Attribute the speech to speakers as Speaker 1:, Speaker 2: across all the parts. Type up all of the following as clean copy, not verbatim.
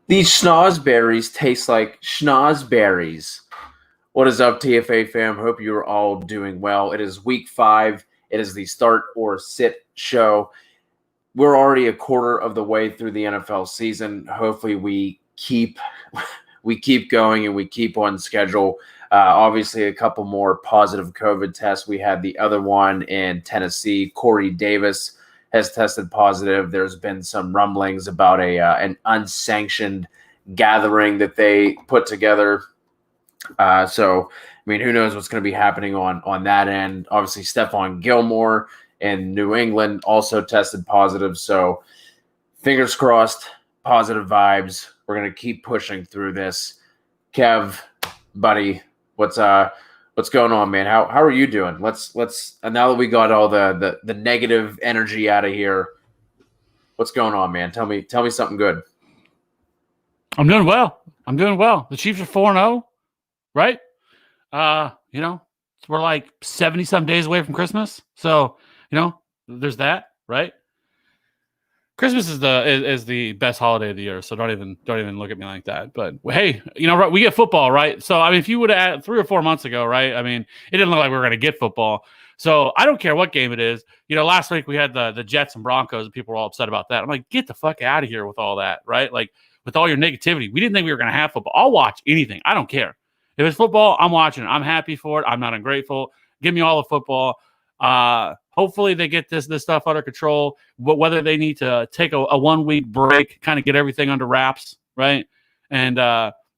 Speaker 1: These schnozberries taste like schnozberries. What is up, TFA fam? Hope you're all doing well. It is week 5. It is the start or sit show. We're already a quarter of the way through the NFL season. Hopefully we keep going and we keep on schedule. Obviously, a couple more positive COVID tests. We had the other one in Tennessee. Corey Davis has tested positive. There's been some rumblings about an unsanctioned gathering that they put together. So, I mean, who knows what's going to be happening on that end. Obviously, Stephon Gilmore in New England also tested positive. So, fingers crossed, positive vibes. We're going to keep pushing through this. Kev, buddy, what's going on, man? How are you doing? Let's and now that we got all the negative energy out of here, what's going on, man? Tell me something good.
Speaker 2: I'm doing well. The Chiefs are 4-0, right? We're like 70-some days away from Christmas. So, there's that, right? Christmas is the best holiday of the year, so don't even look at me like that. But hey, we get football, right? So I mean, if you would have 3 or 4 months ago, right? I mean, it didn't look like we were going to get football. So I don't care what game it is. Last week we had the Jets and Broncos, and people were all upset about that. I'm like, get the fuck out of here with all that, right? Like with all your negativity, we didn't think we were going to have football. I'll watch anything. I don't care if it's football. I'm watching it. I'm happy for it. I'm not ungrateful. Give me all the football. Hopefully they get this stuff under control, but whether they need to take a 1 week break, kind of get everything under wraps, right? And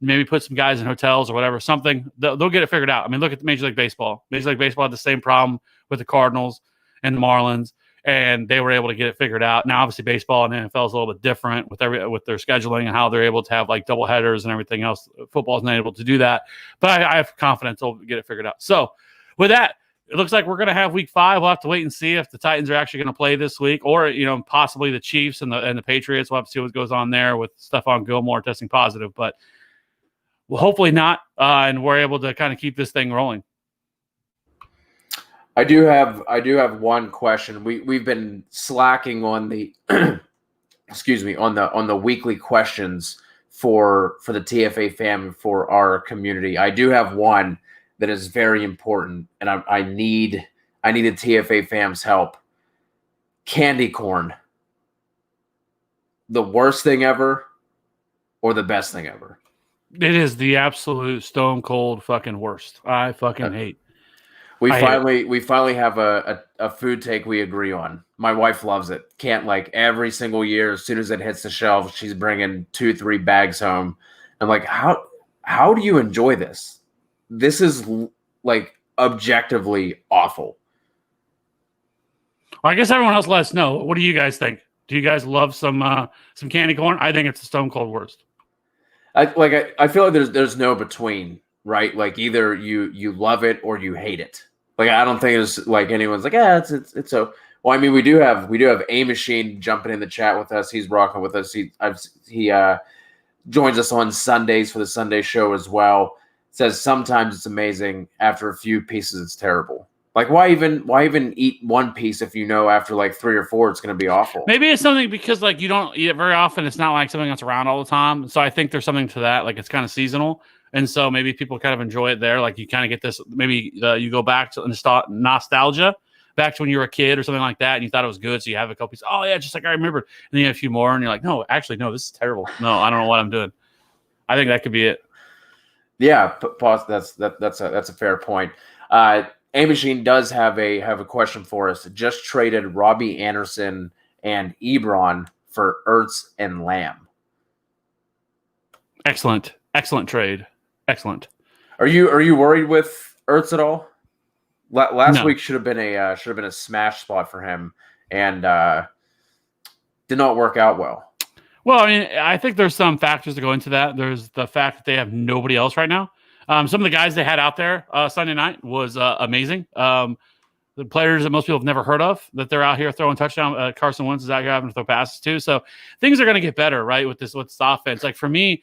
Speaker 2: maybe put some guys in hotels or whatever, something, they'll get it figured out. I mean, look at Major League Baseball. Major League Baseball had the same problem with the Cardinals and the Marlins, and they were able to get it figured out. Now, obviously, baseball and NFL is a little bit different with their scheduling and how they're able to have like double headers and everything else. Football is not able to do that, but I have confidence they'll get it figured out. So with that, it looks like we're going to have week 5. We'll have to wait and see if the Titans are actually going to play this week, or possibly the Chiefs and the Patriots. We'll have to see what goes on there with Stephon Gilmore testing positive, but well, hopefully not, and we're able to kind of keep this thing rolling.
Speaker 1: I do have one question. We've been slacking on the on the weekly questions for the TFA fam, for our community. I do have one that is very important, and I need the TFA fam's help. Candy corn. The worst thing ever or the best thing ever?
Speaker 2: It is the absolute stone cold fucking worst. I fucking hate.
Speaker 1: We finally have a food take we agree on. My wife loves it. Can't, like, every single year, as soon as it hits the shelf, she's bringing 2-3 bags home. I'm like, how do you enjoy this? This is like objectively awful.
Speaker 2: Well, I guess everyone else let us know. What do you guys think? Do you guys love some candy corn? I think it's the stone cold worst.
Speaker 1: I feel like there's no between, right? Like either you love it or you hate it. Like I don't think it's like anyone's like, it's so. Well, I mean, we do have A Machine jumping in the chat with us. He's rocking with us. He joins us on Sundays for the Sunday show as well. Says sometimes it's amazing. After a few pieces, it's terrible. Like why even eat one piece if you know after like 3 or 4 it's going to be awful?
Speaker 2: Maybe it's something because like you don't eat it very often. It's not like something that's around all the time. So I think there's something to that. Like it's kind of seasonal, and so maybe people kind of enjoy it there. Like you kind of get this. Maybe you go back to nostalgia, back to when you were a kid or something like that, and you thought it was good. So you have a couple pieces. Oh yeah, just like I remembered. And then you have a few more, and you're like, no, actually, no, this is terrible. No, I don't know what I'm doing. I think that could be it.
Speaker 1: Yeah, pause. That's a fair point. A Machine does have a question for us. Just traded Robbie Anderson and Ebron for Ertz and Lamb.
Speaker 2: Excellent trade. Excellent.
Speaker 1: Are you worried with Ertz at all? Last week should have been a smash spot for him, and did not work out well.
Speaker 2: Well, I mean, I think there's some factors that go into that. There's the fact that they have nobody else right now. Some of the guys they had out there Sunday night was amazing. The players that most people have never heard of, that they're out here throwing touchdown. Carson Wentz is out here having to throw passes too. So things are going to get better, right, with this offense. Like for me,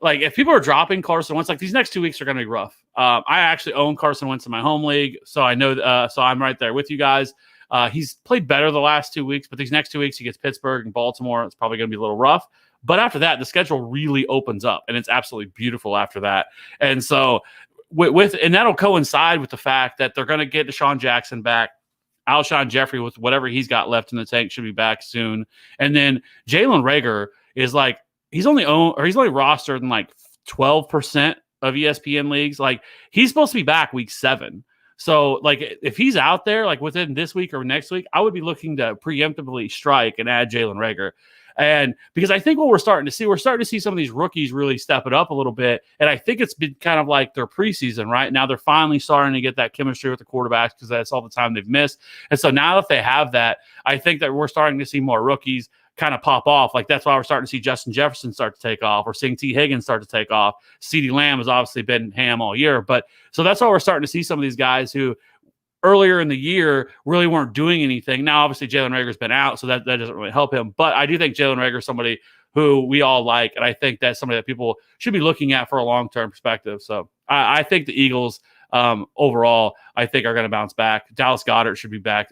Speaker 2: like if people are dropping Carson Wentz, like these next 2 weeks are going to be rough. I actually own Carson Wentz in my home league, so I know. So I'm right there with you guys. He's played better the last 2 weeks, but these next 2 weeks he gets Pittsburgh and Baltimore. It's probably going to be a little rough. But after that, the schedule really opens up, and it's absolutely beautiful after that. And so and that'll coincide with the fact that they're going to get Deshaun Jackson back. Alshon Jeffrey, with whatever he's got left in the tank, should be back soon. And then Jalen Reagor is like, he's only rostered in like 12% of ESPN leagues. Like, he's supposed to be back week 7. So, like, if he's out there, like, within this week or next week, I would be looking to preemptively strike and add Jalen Reagor. And because I think what we're starting to see some of these rookies really step it up a little bit. And I think it's been kind of like their preseason, right? Now they're finally starting to get that chemistry with the quarterbacks because that's all the time they've missed. And so now that they have that, I think that we're starting to see more rookies kind of pop off. Like, that's why we're starting to see Justin Jefferson start to take off. We're seeing T. Higgins start to take off. CeeDee Lamb has obviously been ham all year. But so that's why we're starting to see some of these guys who earlier in the year really weren't doing anything. Now, obviously, Jalen Reagor's been out, so that doesn't really help him. But I do think Jalen Reagor is somebody who we all like, and I think that's somebody that people should be looking at for a long-term perspective. So I think the Eagles overall, I think, are going to bounce back. Dallas Goedert should be back,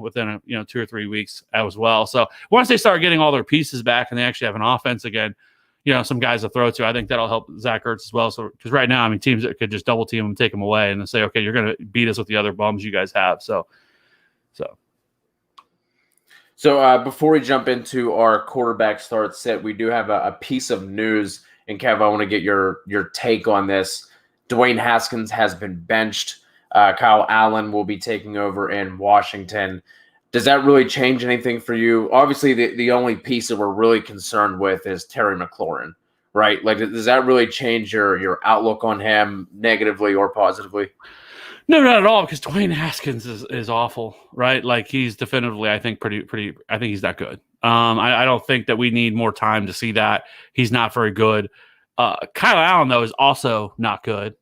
Speaker 2: within 2 or 3 weeks as well. So once they start getting all their pieces back and they actually have an offense again, some guys to throw to, I think that'll help Zach Ertz as well. So, because right now, I mean, teams that could just double team him and take him away and then say, okay, you're going to beat us with the other bums you guys have. So
Speaker 1: before we jump into our quarterback start sit, we do have a piece of news. And Kev, I want to get your take on this. Dwayne Haskins has been benched. Kyle Allen will be taking over in Washington. Does that really change anything for you? Obviously, the only piece that we're really concerned with is Terry McLaurin, right? Like, does that really change your outlook on him negatively or positively?
Speaker 2: No, not at all, because Dwayne Haskins is awful, right? Like, he's definitively, I think, pretty. I think he's that good. I don't think that we need more time to see that. He's not very good. Kyle Allen, though, is also not good.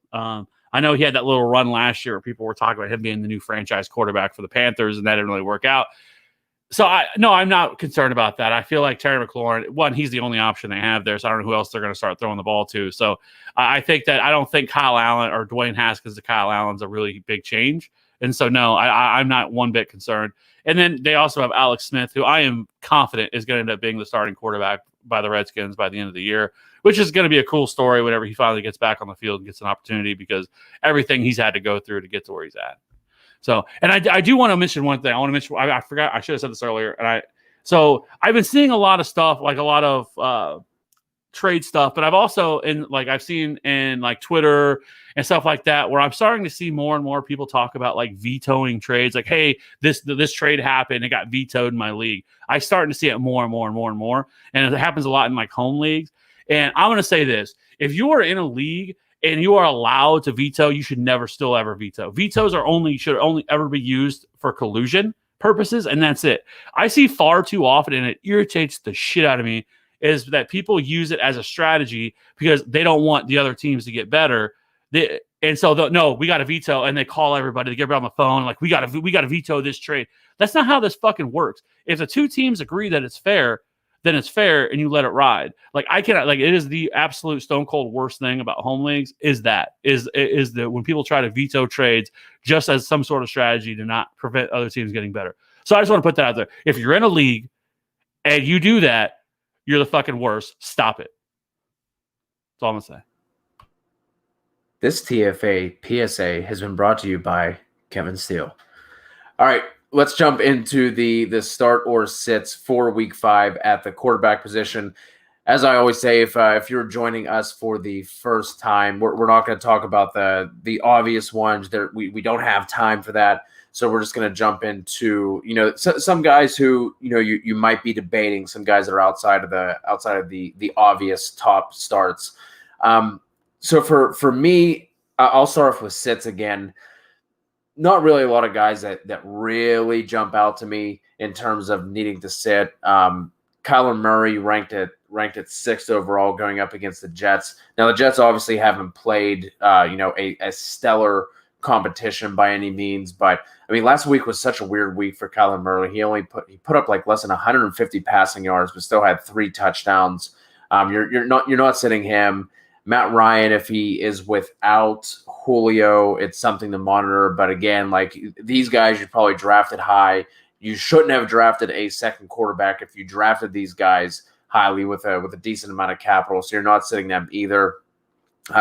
Speaker 2: I know he had that little run last year where people were talking about him being the new franchise quarterback for the Panthers, and that didn't really work out. So, I'm not concerned about that. I feel like Terry McLaurin, one, he's the only option they have there, so I don't know who else they're going to start throwing the ball to. So, I think that I don't think Kyle Allen or Dwayne Haskins to Kyle Allen's a really big change. And so, no, I'm not one bit concerned. And then they also have Alex Smith, who I am confident is going to end up being the starting quarterback by the Redskins by the end of the year, which is going to be a cool story whenever he finally gets back on the field and gets an opportunity, because everything he's had to go through to get to where he's at. So, and I do want to mention one thing. I forgot, I should have said this earlier. So I've been seeing a lot of stuff, like a lot of trade stuff, but I've seen in like Twitter and stuff like that, where I'm starting to see more and more people talk about like vetoing trades. Like, hey, this trade happened, it got vetoed in my league. I'm starting to see it more and more and more and more. And it happens a lot in like home leagues. And I'm going to say this: if you are in a league and you are allowed to veto, you should never still ever veto. Vetoes should only ever be used for collusion purposes, and that's it. I see far too often, and it irritates the shit out of me, is that people use it as a strategy because they don't want the other teams to get better. And so, no, we got to veto, and they call everybody to get on the phone, like, we got to veto this trade. That's not how this fucking works. If the two teams agree that it's fair, then it's fair, and you let it ride. Like, I cannot, like, it is the absolute stone cold worst thing about home leagues is when people try to veto trades just as some sort of strategy to not prevent other teams getting better. So I just want to put that out there. If you're in a league and you do that, you're the fucking worst. Stop it. That's all I'm going to say.
Speaker 1: This TFA PSA has been brought to you by Kevin Steele. All right, let's jump into the start or sits for week 5 at the quarterback position. As I always say, if you're joining us for the first time, we're not going to talk about the obvious ones. We don't have time for that. So we're just going to jump into, some guys who, you might be debating, some guys that are outside of the obvious top starts. So for me, I'll start off with sits again. Not really a lot of guys that really jump out to me in terms of needing to sit. Kyler Murray ranked at 6th overall going up against the Jets. Now the Jets obviously haven't played a stellar competition by any means, but I mean, last week was such a weird week for Kyler Murray. He put up like less than 150 passing yards, but still had 3 touchdowns. You're not sitting him. Matt Ryan, if he is without Julio, it's something to monitor. But again, like, these guys you probably drafted high. You shouldn't have drafted a second quarterback if you drafted these guys highly with a decent amount of capital, so you're not sitting them either.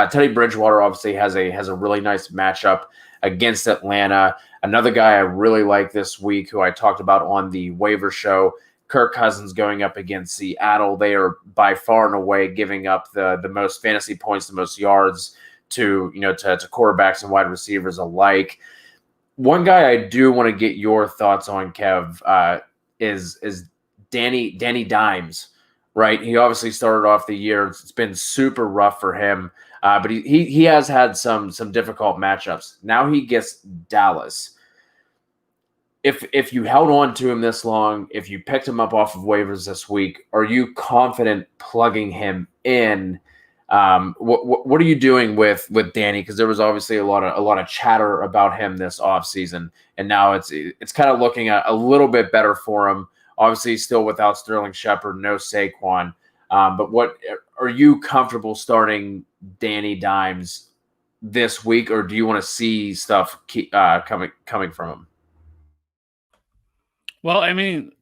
Speaker 1: Teddy Bridgewater obviously has a really nice matchup against Atlanta. Another guy I really like this week, who I talked about on the waiver show, Kirk Cousins going up against Seattle. They are by far and away giving up the most fantasy points, the most yards to quarterbacks and wide receivers alike. One guy I do want to get your thoughts on, Kev, is Danny Dimes. Right, he obviously started off the year. It's been super rough for him, but he has had some difficult matchups. Now he gets Dallas. If you held on to him this long, if you picked him up off of waivers this week, are you confident plugging him in? What are you doing with Danny? Because there was obviously a lot of chatter about him this offseason, and now it's kind of looking a little bit better for him. Obviously, still without Sterling Shepard, no Saquon. But what are you comfortable starting Danny Dimes this week, or do you want to see stuff coming from him?
Speaker 2: Well, I mean,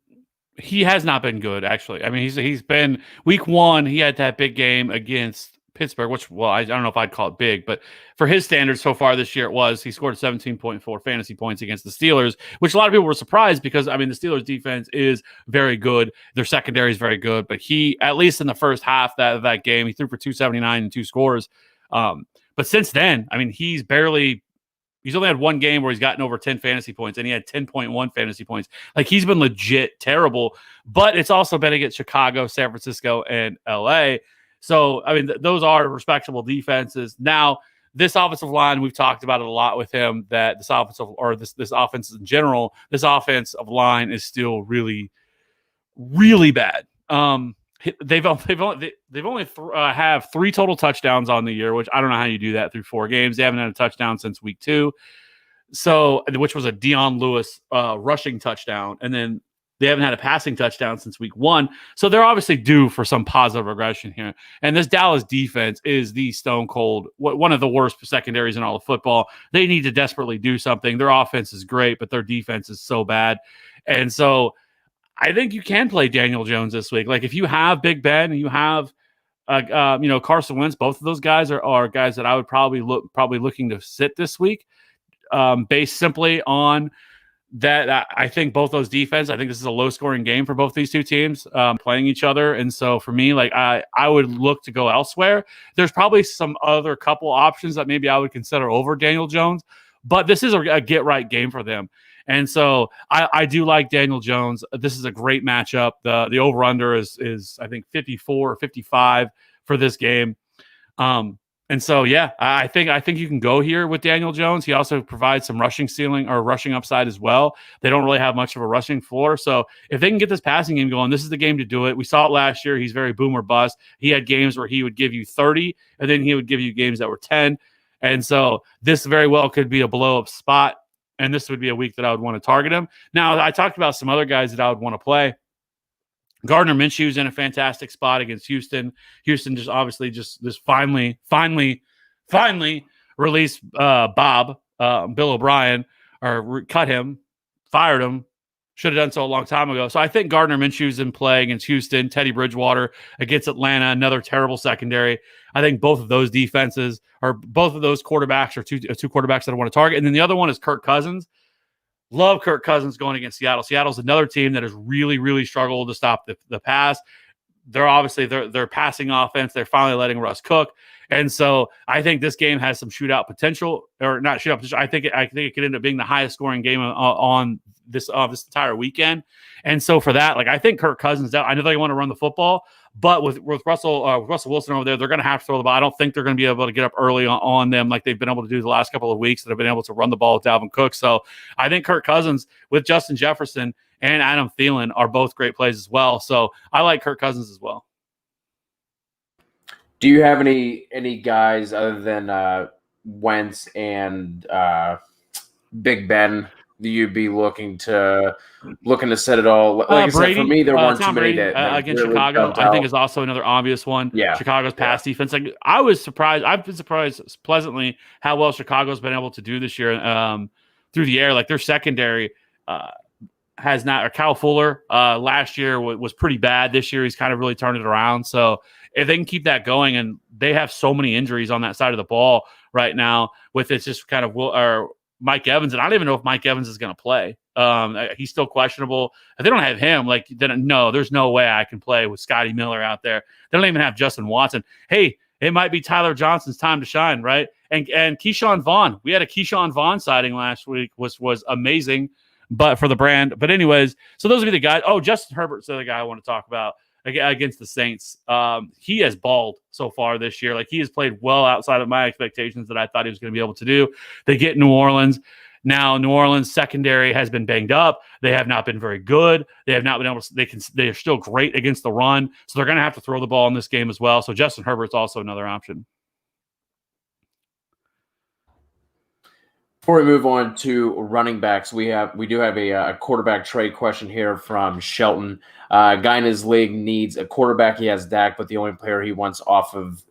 Speaker 2: he has not been good, actually. I mean, he's been week 1. He had that big game against Pittsburgh, which, well, I don't know if I'd call it big, but for his standards so far this year, he scored 17.4 fantasy points against the Steelers, which a lot of people were surprised because, I mean, the Steelers defense is very good. Their secondary is very good, but he, at least in the first half of that game, he threw for 279 and 2 scores. But since then, I mean, he's only had one game where he's gotten over 10 fantasy points, and he had 10.1 fantasy points. Like, he's been legit terrible, but it's also been against Chicago, San Francisco, and LA. So, I mean, those are respectable defenses. Now, this offensive line, we've talked about it a lot with him, that this offense in general, this offensive line is still really, really bad. They've only have 3 total touchdowns on the year, which I don't know how you do that through 4 games. They haven't had a touchdown since week 2. So, which was a Dion Lewis rushing touchdown. And then they haven't had a passing touchdown since week 1. So they're obviously due for some positive regression here. And this Dallas defense is the stone cold, one of the worst secondaries in all of football. They need to desperately do something. Their offense is great, but their defense is so bad. And so I think you can play Daniel Jones this week. Like, if you have Big Ben and you have Carson Wentz, both of those guys are guys that I would probably looking to sit this week, based simply on that. I think both those defense, I think this is a low scoring game for both these two teams playing each other. And so for me, like, I would look to go elsewhere. There's probably some other couple options that maybe I would consider over Daniel Jones, but this is a get right game for them. And so I do like Daniel Jones. This is a great matchup. The over under is I think 54 or 55 for this game. And so, yeah, I think you can go here with Daniel Jones. He also provides some rushing ceiling or rushing upside as well. They don't really have much of a rushing floor. So if they can get this passing game going, this is the game to do it. We saw it last year. He's very boom or bust. He had games where he would give you 30, and then he would give you games that were 10. And so this very well could be a blow-up spot, and this would be a week that I would want to target him. Now, I talked about some other guys that I would want to play. Gardner Minshew's in a fantastic spot against Houston. Houston just obviously just finally released Bill O'Brien, or cut him, fired him. Should have done so a long time ago. So I think Gardner Minshew's in play against Houston. Teddy Bridgewater against Atlanta, another terrible secondary. I think both of those defenses, or both of those quarterbacks, are two quarterbacks that I want to target. And then the other one is Kirk Cousins. Love Kirk Cousins going against Seattle. Seattle's another team that has really, really struggled to stop the pass. They're obviously their passing offense. They're finally letting Russ cook. And so I think this game has some shootout potential, or not shootout potential. I think it could end up being the highest scoring game on this entire weekend. And so for that, like, I think Kirk Cousins, I know they want to run the football, but with Russell Wilson over there, they're going to have to throw the ball. I don't think they're going to be able to get up early on them like they've been able to do the last couple of weeks that have been able to run the ball with Dalvin Cook. So I think Kirk Cousins with Justin Jefferson and Adam Thielen are both great plays as well. So I like Kirk Cousins as well.
Speaker 1: Do you have any guys other than Wentz and Big Ben that you'd be looking to set it all? Like I said, for me, there weren't too many that
Speaker 2: against really Chicago. I think is also another obvious one.
Speaker 1: Yeah,
Speaker 2: Chicago's pass defense. Like, I was surprised. I've been surprised pleasantly how well Chicago's been able to do this year through the air. Like, their secondary has not, or Kyle Fuller last year was pretty bad. This year he's kind of really turned it around. So if they can keep that going, and they have so many injuries on that side of the ball right now, with it's just kind of Mike Evans, and I don't even know if Mike Evans is going to play. He's still questionable. If they don't have him, then no, there's no way I can play with Scotty Miller out there. They don't even have Justin Watson. Hey, it might be Tyler Johnson's time to shine, right? And Keyshawn Vaughn. We had a Keyshawn Vaughn sighting last week, was amazing, but for the brand. But anyways, so those would be the guys. Oh, Justin Herbert's the other guy I want to talk about against the Saints. He has balled so far this year. He has played well outside of my expectations that I thought he was going to be able to do. They get New Orleans. Now, New Orleans secondary has been banged up. They have not been very good. They have not been able to. They are still great against the run, so they're going to have to throw the ball in this game as well. So Justin Herbert's also another option.
Speaker 1: Before we move on to running backs, we do have a quarterback trade question here from Shelton. A guy in his league needs a quarterback. He has Dak, but the only player he wants off of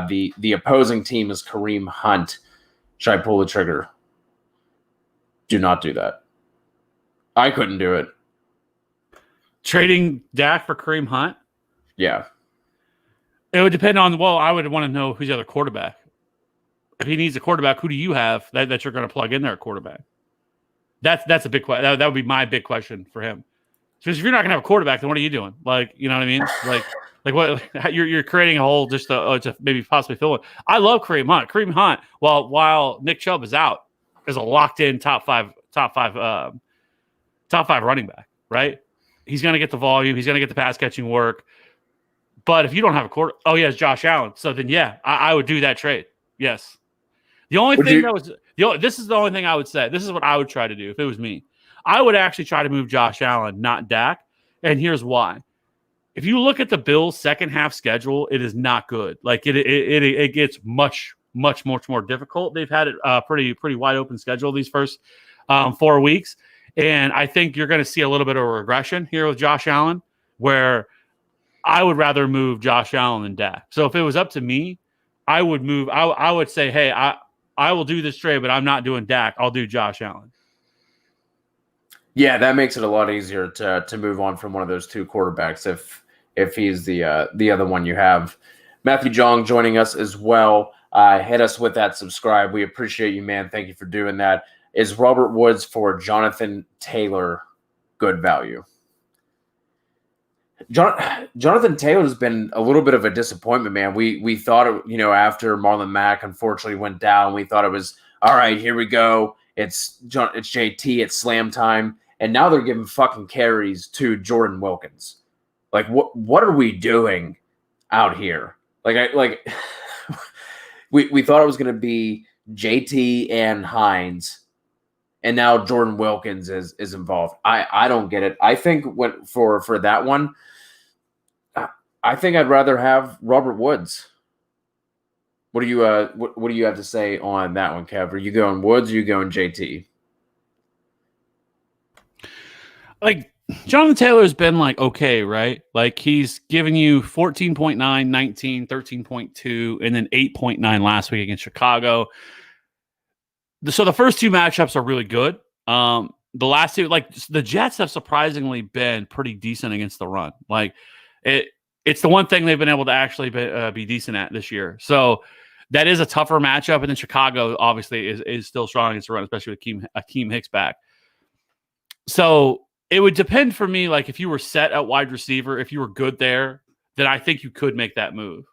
Speaker 1: the opposing team is Kareem Hunt. Should I pull the trigger? Do not do that. I couldn't do it.
Speaker 2: Trading Dak for Kareem Hunt?
Speaker 1: Yeah.
Speaker 2: It would depend on, I would want to know who's the other quarterback. If he needs a quarterback, who do you have that you're going to plug in there at quarterback? That's a big question. That would be my big question for him. Because if you're not going to have a quarterback, then what are you doing? You know what I mean? What you're creating a hole just to maybe possibly fill it. I love Kareem Hunt. Kareem Hunt, while Nick Chubb is out, is a locked-in top five running back, right? He's going to get the volume. He's going to get the pass catching work. But if you don't have a quarter, it's Josh Allen. So then, I would do that trade. Yes. The only thing this is the only thing I would say. This is what I would try to do if it was me. I would actually try to move Josh Allen, not Dak. And here's why. If you look at the Bills' second half schedule, it is not good. It gets much more difficult. They've had it pretty wide open schedule these first 4 weeks. And I think you're going to see a little bit of a regression here with Josh Allen, where I would rather move Josh Allen than Dak. So if it was up to me, I would move. I would say, hey, I will do this trade, but I'm not doing Dak. I'll do Josh Allen.
Speaker 1: Yeah, that makes it a lot easier to move on from one of those two quarterbacks if he's the other one you have. Matthew Jong joining us as well. Hit us with that subscribe. We appreciate you, man. Thank you for doing that. Is Robert Woods for Jonathan Taylor good value? Jonathan Taylor has been a little bit of a disappointment, man. We thought, after Marlon Mack unfortunately went down, we thought it was, all right, here we go. It's JT, it's slam time. And now they're giving fucking carries to Jordan Wilkins. What are we doing out here? We thought it was going to be JT and Hines, and now Jordan Wilkins is involved. I don't get it. I think for that one, I think I'd rather have Robert Woods. What do you have to say on that one, Kev? Are you going Woods or are you going JT?
Speaker 2: Jonathan Taylor's been okay, right? He's given you 14.9, 19, 13.2, and then 8.9 last week against Chicago. So the first two matchups are really good. The last two, the Jets have surprisingly been pretty decent against the run. It's the one thing they've been able to actually be decent at this year. So that is a tougher matchup. And then Chicago obviously is still strong against the run, especially with Akeem Hicks back. So it would depend for me, if you were set at wide receiver, if you were good there, then I think you could make that move.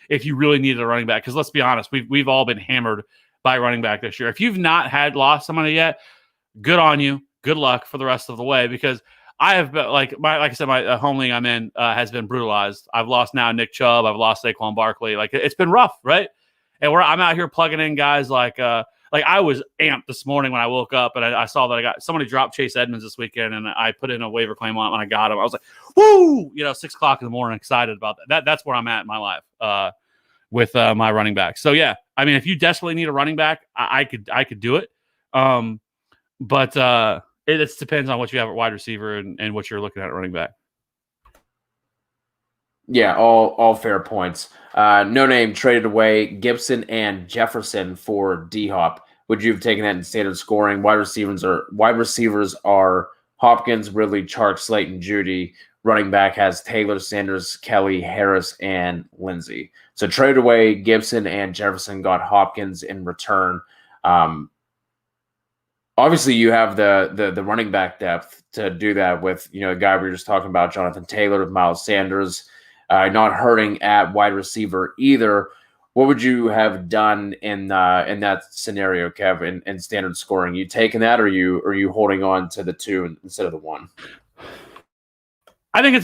Speaker 2: If you really needed a running back, because let's be honest, we've all been hammered by running back this year. If you've not lost somebody yet, good on you. Good luck for the rest of the way, because I have been, like I said, my home league I'm in has been brutalized. I've lost now Nick Chubb. I've lost Saquon Barkley. It's been rough, right? And I'm out here plugging in guys like I was amped this morning when I woke up and I saw that somebody dropped Chase Edmonds this weekend, and I put in a waiver claim on it when I got him. I was like, woo! 6 o'clock in the morning, excited about that. That's where I'm at in my life with my running back. So yeah, I mean, if you desperately need a running back, I could do it. But it depends on what you have at wide receiver and what you're looking at running back.
Speaker 1: Yeah, all fair points. No Name traded away Gibson and Jefferson for D-Hop. Would you have taken that in standard scoring? Wide receivers are Hopkins, Ridley, Chark, Slayton, Judy. Running back has Taylor, Sanders, Kelly, Harris, and Lindsey. So traded away Gibson and Jefferson, got Hopkins in return. Obviously, you have the running back depth to do that with, the guy we were just talking about, Jonathan Taylor, with Miles Sanders, not hurting at wide receiver either. What would you have done in that scenario, Kev, in standard scoring? You taking that, or are you holding on to the 2 instead of the 1?
Speaker 2: I think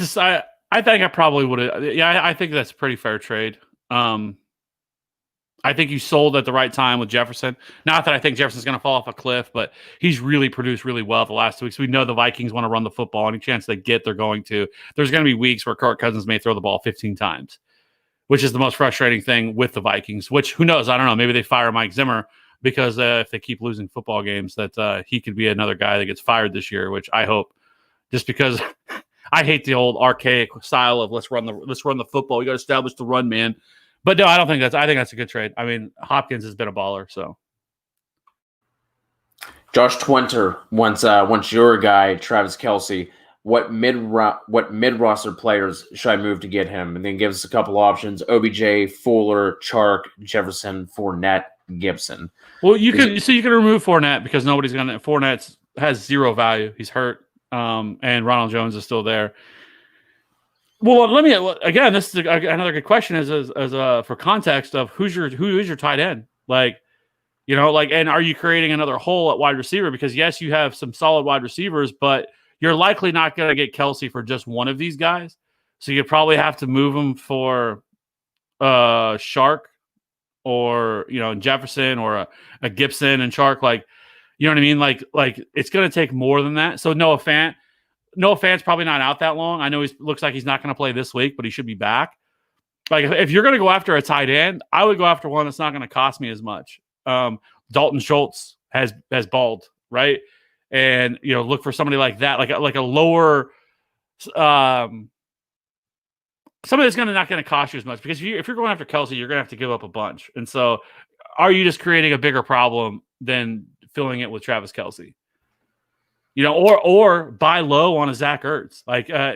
Speaker 2: I think I probably would have. Yeah, I think that's a pretty fair trade. I think you sold at the right time with Jefferson. Not that I think Jefferson's going to fall off a cliff, but he's really produced really well the last 2 weeks. We know the Vikings want to run the football. Any chance they get, they're going to. There's going to be weeks where Kirk Cousins may throw the ball 15 times, which is the most frustrating thing with the Vikings, which, who knows? I don't know. Maybe they fire Mike Zimmer because if they keep losing football games, that he could be another guy that gets fired this year, which I hope, just because I hate the old archaic style of let's run the football. You got to establish the run, man. But no, I think that's a good trade. I mean, Hopkins has been a baller. So,
Speaker 1: Josh Twenter wants your guy Travis Kelce. What mid roster players should I move to get him? And then give us a couple options: OBJ, Fuller, Chark, Jefferson, Fournette, Gibson.
Speaker 2: Well, you can remove Fournette because nobody's gonna. Fournette has zero value. He's hurt, and Ronald Jones is still there. Well, let me again. This is another good question. As for context of who is your tight end? And are you creating another hole at wide receiver? Because yes, you have some solid wide receivers, but you're likely not going to get Kelce for just one of these guys. So you probably have to move him for Shark or Jefferson or a Gibson and Shark. You know what I mean? Like it's going to take more than that. So Noah Fant's probably not out that long. I know he looks like he's not going to play this week, but he should be back. Like if you're going to go after a tight end, I would go after one that's not going to cost me as much. Dalton Schultz has balled, right? And look for somebody like that, like a lower, somebody that's not going to cost you as much. Because if you're going after Kelce, you're going to have to give up a bunch. And so, are you just creating a bigger problem than filling it with Travis Kelce? Or buy low on a Zach Ertz.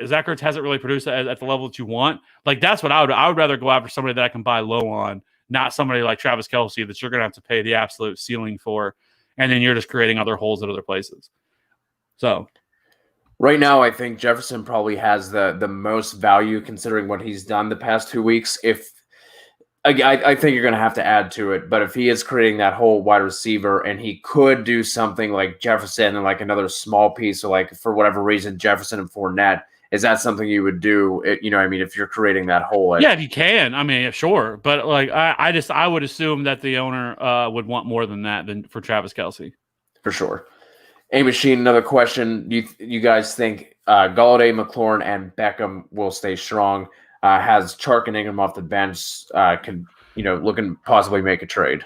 Speaker 2: Zach Ertz hasn't really produced at the level that you want. That's what I would rather go after somebody that I can buy low on, not somebody like Travis Kelce that you're going to have to pay the absolute ceiling for, and then you're just creating other holes at other places. So,
Speaker 1: right now, I think Jefferson probably has the most value considering what he's done the past 2 weeks. I think you're going to have to add to it, but if he is creating that whole wide receiver and he could do something like Jefferson and like another small piece, or like for whatever reason, Jefferson and Fournette, is that something you would do? If you're creating that hole.
Speaker 2: Yeah, if you can. I mean, sure. But I would assume that the owner would want more than that than for Travis Kelce.
Speaker 1: For sure. A Machine, another question. You guys think Golladay, McLaurin, and Beckham will stay strong? Has Chark and Ingram off the bench looking possibly make a trade?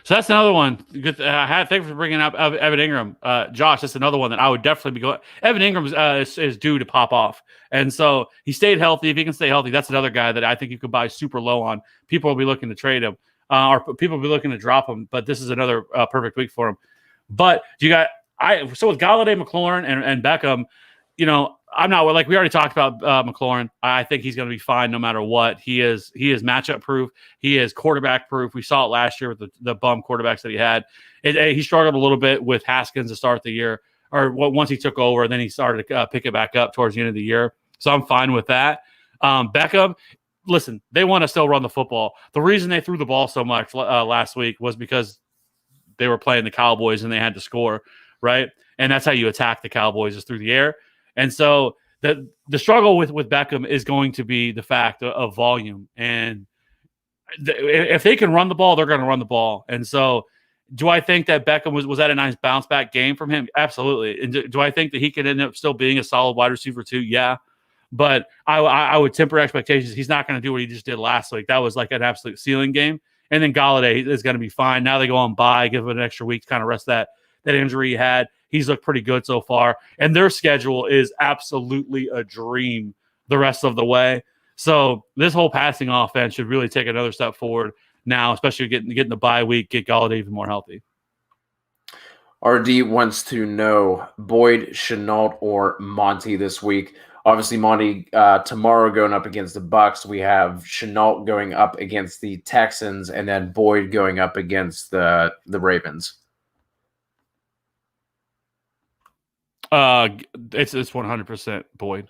Speaker 2: So that's another one. Good. Thank you for bringing up Evan Ingram. Josh, that's another one that I would definitely be going. Evan Ingram is due to pop off. And so he stayed healthy. If he can stay healthy, that's another guy that I think you could buy super low on. People will be looking to trade him or people will be looking to drop him. But this is another perfect week for him. But so with Golladay, McLaurin, and Beckham, I'm not like we already talked about McLaurin. I think he's going to be fine no matter what. He is matchup proof. He is quarterback proof. We saw it last year with the bum quarterbacks that he had. He struggled a little bit with Haskins to start the year, or once he took over, then he started to pick it back up towards the end of the year. So I'm fine with that. Beckham, listen, they want to still run the football. The reason they threw the ball so much last week was because they were playing the Cowboys and they had to score, right? And that's how you attack the Cowboys, is through the air. And so the struggle with Beckham is going to be the fact of volume. And if they can run the ball, they're going to run the ball. And so do I think that Beckham was that a nice bounce back game from him? Absolutely. And do I think that he could end up still being a solid wide receiver too? Yeah. But I would temper expectations. He's not going to do what he just did last week. That was like an absolute ceiling game. And then Golladay is going to be fine. Now they go on bye, give him an extra week to kind of rest that injury he had. He's looked pretty good so far. And their schedule is absolutely a dream the rest of the way. So this whole passing offense should really take another step forward now, especially getting the bye week, get Golladay even more healthy.
Speaker 1: RD wants to know Boyd, Chenault, or Monty this week. Obviously, Monty tomorrow going up against the Bucks. We have Chenault going up against the Texans, and then Boyd going up against the Ravens.
Speaker 2: It's 100% Boyd.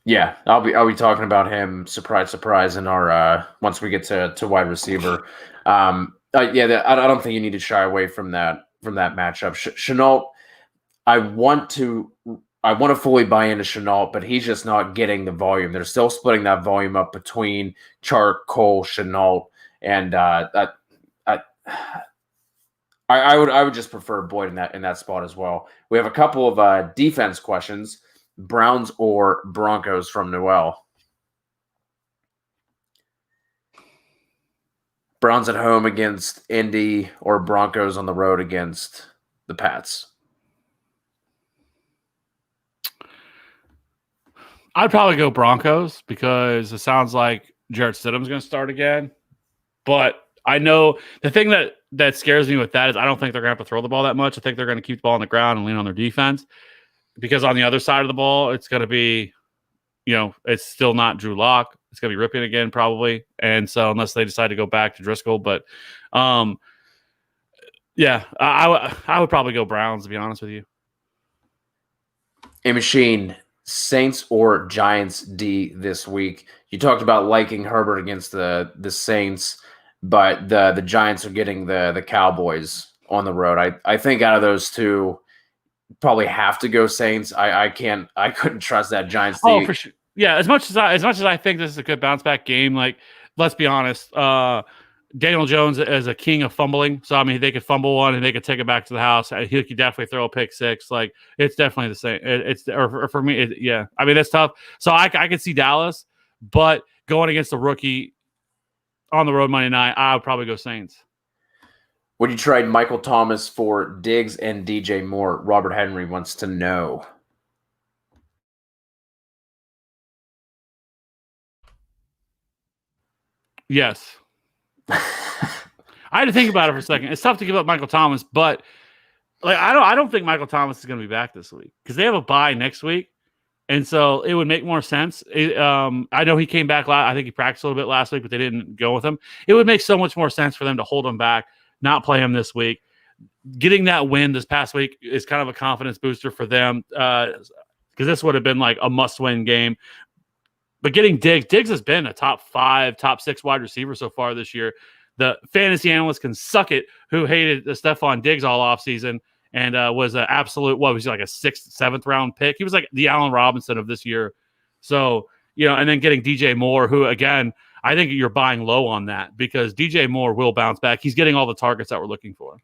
Speaker 1: Yeah, I'll be talking about him. Surprise, in our once we get to wide receiver. I don't think you need to shy away from that matchup. Chenault, I want to fully buy into Chenault, but he's just not getting the volume. They're still splitting that volume up between Chark, Cole, Chenault, and I would just prefer Boyd in that spot as well. We have a couple of defense questions. Browns or Broncos from Noel. Browns at home against Indy or Broncos on the road against the Pats?
Speaker 2: I'd probably go Broncos because it sounds like Jarrett Stidham's going to start again. But I know the thing that scares me with that is I don't think they're going to have to throw the ball that much. I think they're going to keep the ball on the ground and lean on their defense. Because on the other side of the ball, it's going to be, it's still not Drew Lock. It's going to be Ripken again, probably. And so unless they decide to go back to Driscoll. But, I would probably go Browns, to be honest with you.
Speaker 1: A Machine, Saints or Giants D this week. You talked about liking Herbert against the Saints, but the Giants are getting the Cowboys on the road. I think out of those two, probably have to go Saints. I couldn't trust that Giants team.
Speaker 2: Oh, for sure. Yeah, as much as I think this is a good bounce back game, like let's be honest, Daniel Jones is a king of fumbling. So I mean, they could fumble one and they could take it back to the house. He could definitely throw a pick six. Like it's definitely the same. For me, yeah. I mean, that's tough. So I could see Dallas, but going against a rookie on the road Monday night, I would probably go Saints.
Speaker 1: Would you trade Michael Thomas for Diggs and DJ Moore? Robert Henry wants to know.
Speaker 2: Yes. I had to think about it for a second. It's tough to give up Michael Thomas, but I don't think Michael Thomas is going to be back this week because they have a bye next week, and so it would make more sense. I know he came back. I think he practiced a little bit last week, but they didn't go with him. It would make so much more sense for them to hold him back, not play him this week. Getting that win this past week is kind of a confidence booster for them because this would have been like a must-win game. But getting Diggs has been a top 5, top 6 wide receiver so far this year. The fantasy analysts can suck it who hated Stephon Diggs all offseason and was an absolute, was he like a 6th, 7th round pick? He was like the Allen Robinson of this year. So, and then getting DJ Moore, who, again, I think you're buying low on that because DJ Moore will bounce back. He's getting all the targets that we're looking for.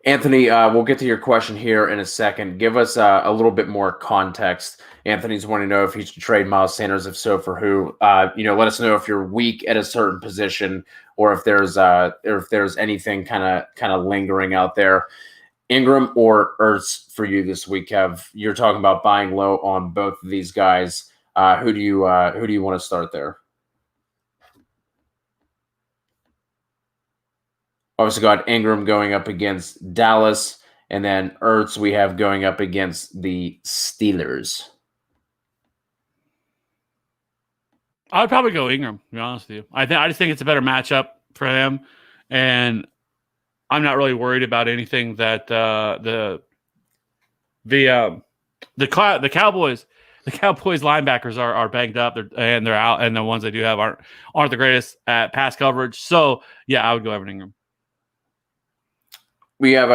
Speaker 1: Anthony, we'll get to your question here in a second. Give us a little bit more context. Anthony's wanting to know if he should trade Miles Sanders, if so, for who. Let us know if you're weak at a certain position or if there's anything kind of lingering out there. Ingram or Ertz for you this week? You're talking about buying low on both of these guys. Who do you want to start there? Obviously got Ingram going up against Dallas, and then Ertz we have going up against the Steelers.
Speaker 2: I would probably go Ingram, to be honest with you. I just think it's a better matchup for him, and I'm not really worried about anything that the Cowboys linebackers are banged up and they're out, and the ones they do have aren't the greatest at pass coverage. So yeah, I would go Evan Ingram.
Speaker 1: We have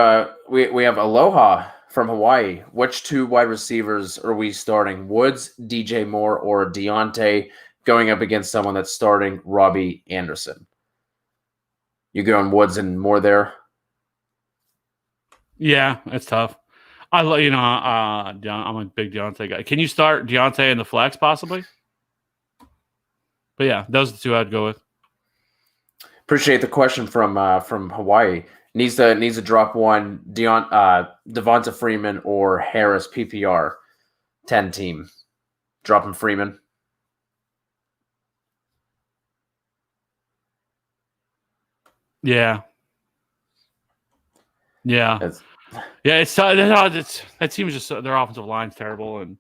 Speaker 1: Aloha from Hawaii. Which 2 wide receivers are we starting? Woods, DJ Moore, or Deontay going up against someone that's starting Robbie Anderson? You going Woods and Moore there?
Speaker 2: Yeah, it's tough. I'm a big Deontay guy. Can you start Deontay in the flex possibly? But yeah, those are the 2 I'd go with.
Speaker 1: Appreciate the question from Hawaii. Needs to drop one. Devonta Freeman or Harris PPR 10 team. Dropping Freeman.
Speaker 2: Yeah. Yeah.
Speaker 1: That's,
Speaker 2: That team is just their offensive line's terrible, and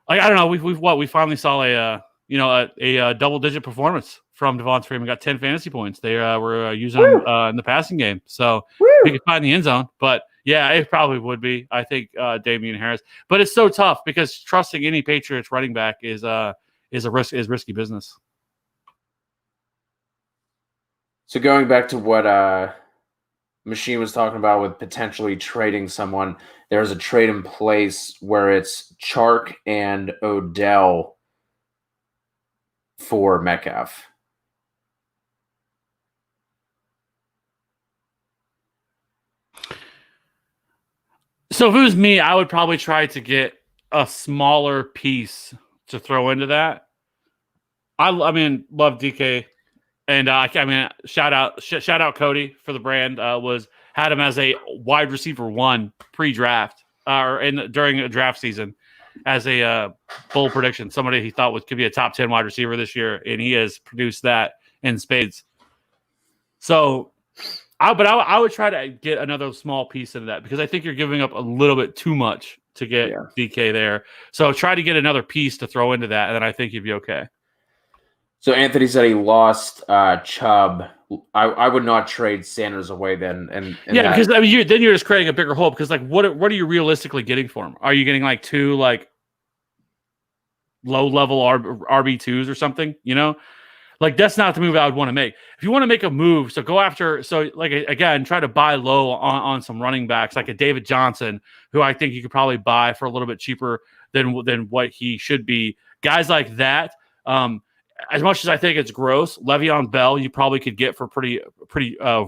Speaker 2: like I don't know, we finally saw a double-digit performance from Devonta Freeman. Got 10 fantasy points. They were using him in the passing game, so he could find the end zone. But yeah, it probably would be. I think Damian Harris, but it's so tough because trusting any Patriots running back is risky business.
Speaker 1: So going back to what Machine was talking about with potentially trading someone, there's a trade in place where it's Chark and Odell for Metcalf.
Speaker 2: So if it was me, I would probably try to get a smaller piece to throw into that. I mean, love DK. And shout out Cody for the brand. Had him as a wide receiver 1 pre-draft during a draft season as a bold prediction. Somebody he thought could be a top 10 wide receiver this year, and he has produced that in spades. So, I would try to get another small piece into that because I think you're giving up a little bit too much to get DK there. So try to get another piece to throw into that, and then I think you'd be okay.
Speaker 1: So Anthony said he lost Chubb. I would not trade Sanders away then.
Speaker 2: Because I mean, then you're just creating a bigger hole. Because like, what are you realistically getting for him? Are you getting like 2 like low level RB2s or something? Like that's not the move I would want to make. If you want to make a move, so go after. So like again, try to buy low on some running backs like a David Johnson, who I think you could probably buy for a little bit cheaper than what he should be. Guys like that. As much as I think it's gross, Le'Veon Bell you probably could get for pretty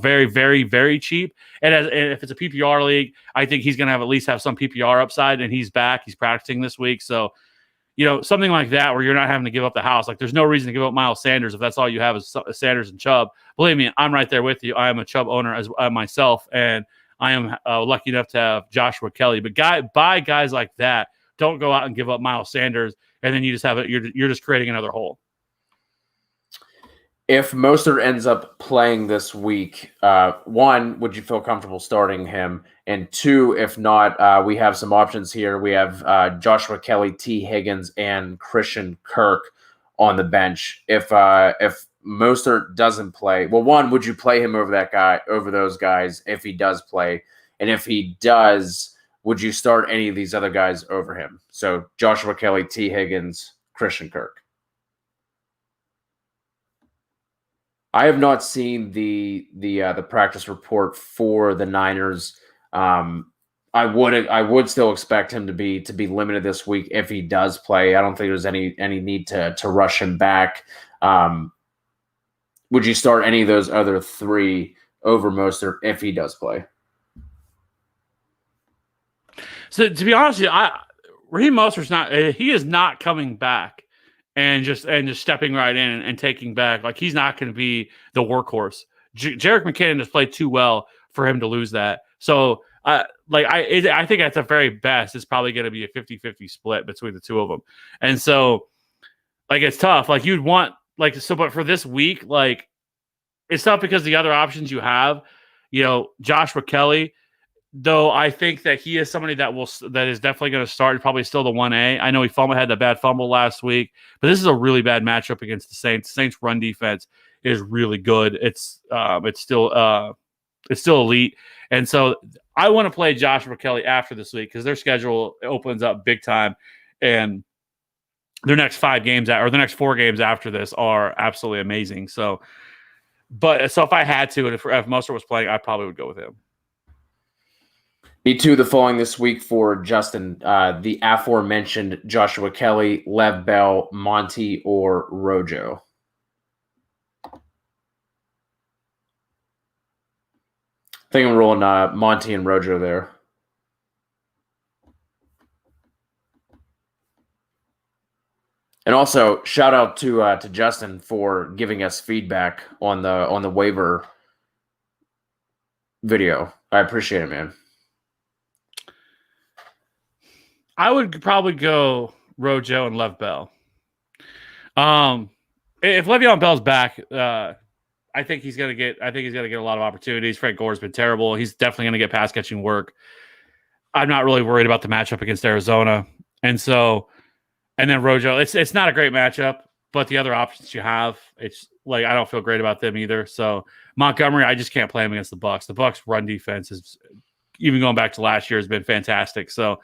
Speaker 2: very, very, very cheap. And if it's a PPR league, I think he's going to at least have some PPR upside, and he's back. He's practicing this week. So, something like that where you're not having to give up the house. Like there's no reason to give up Miles Sanders if that's all you have is Sanders and Chubb. Believe me, I'm right there with you. I am a Chubb owner as myself, and I am lucky enough to have Joshua Kelly. But buy guys like that. Don't go out and give up Miles Sanders, and then you just have it. You're just creating another hole.
Speaker 1: If Mostert ends up playing this week, 1, would you feel comfortable starting him? And 2, if not, we have some options here. We have Joshua Kelly, T. Higgins, and Christian Kirk on the bench. If Mostert doesn't play, well, 1, would you play him over those guys if he does play? And if he does, would you start any of these other guys over him? So Joshua Kelly, T. Higgins, Christian Kirk. I have not seen the practice report for the Niners. I would still expect him to be limited this week if he does play. I don't think there's any need to rush him back. Would you start any of those other 3 over Mostert if he does play?
Speaker 2: So to be honest with you, Raheem Mostert's he is not coming back. And just stepping right in and taking back, like he's not going to be the workhorse. Jerick McKinnon has played too well for him to lose that. So, I think at the very best, it's probably going to be a 50-50 split between the 2 of them. And so, like it's tough. Like you'd want but for this week, like it's tough because the other options you have, Joshua Kelly. Though I think that he is somebody that is definitely going to start. Probably still the 1A. I know he had that bad fumble last week, but this is a really bad matchup against the Saints. The Saints' run defense is really good. It's still elite, and so I want to play Joshua Kelly after this week because their schedule opens up big time, and their next 5 games or the next 4 games after this are absolutely amazing. So if I had to, and if Mostert was playing, I probably would go with him.
Speaker 1: Me too. The following this week for Justin, the aforementioned Joshua Kelly, Lev Bell, Monty, or Rojo. I think I'm rolling Monty and Rojo there. And also, shout out to Justin for giving us feedback on the waiver video. I appreciate it, man.
Speaker 2: I would probably go Rojo and Lev Bell. If Le'Veon Bell's back, I I think he's gonna get a lot of opportunities. Frank Gore's been terrible. He's definitely gonna get pass catching work. I'm not really worried about the matchup against Arizona, and then Rojo. It's not a great matchup, but the other options you have, it's like I don't feel great about them either. So Montgomery, I just can't play him against the Bucs. The Bucs run defense is, even going back to last year, has been fantastic. So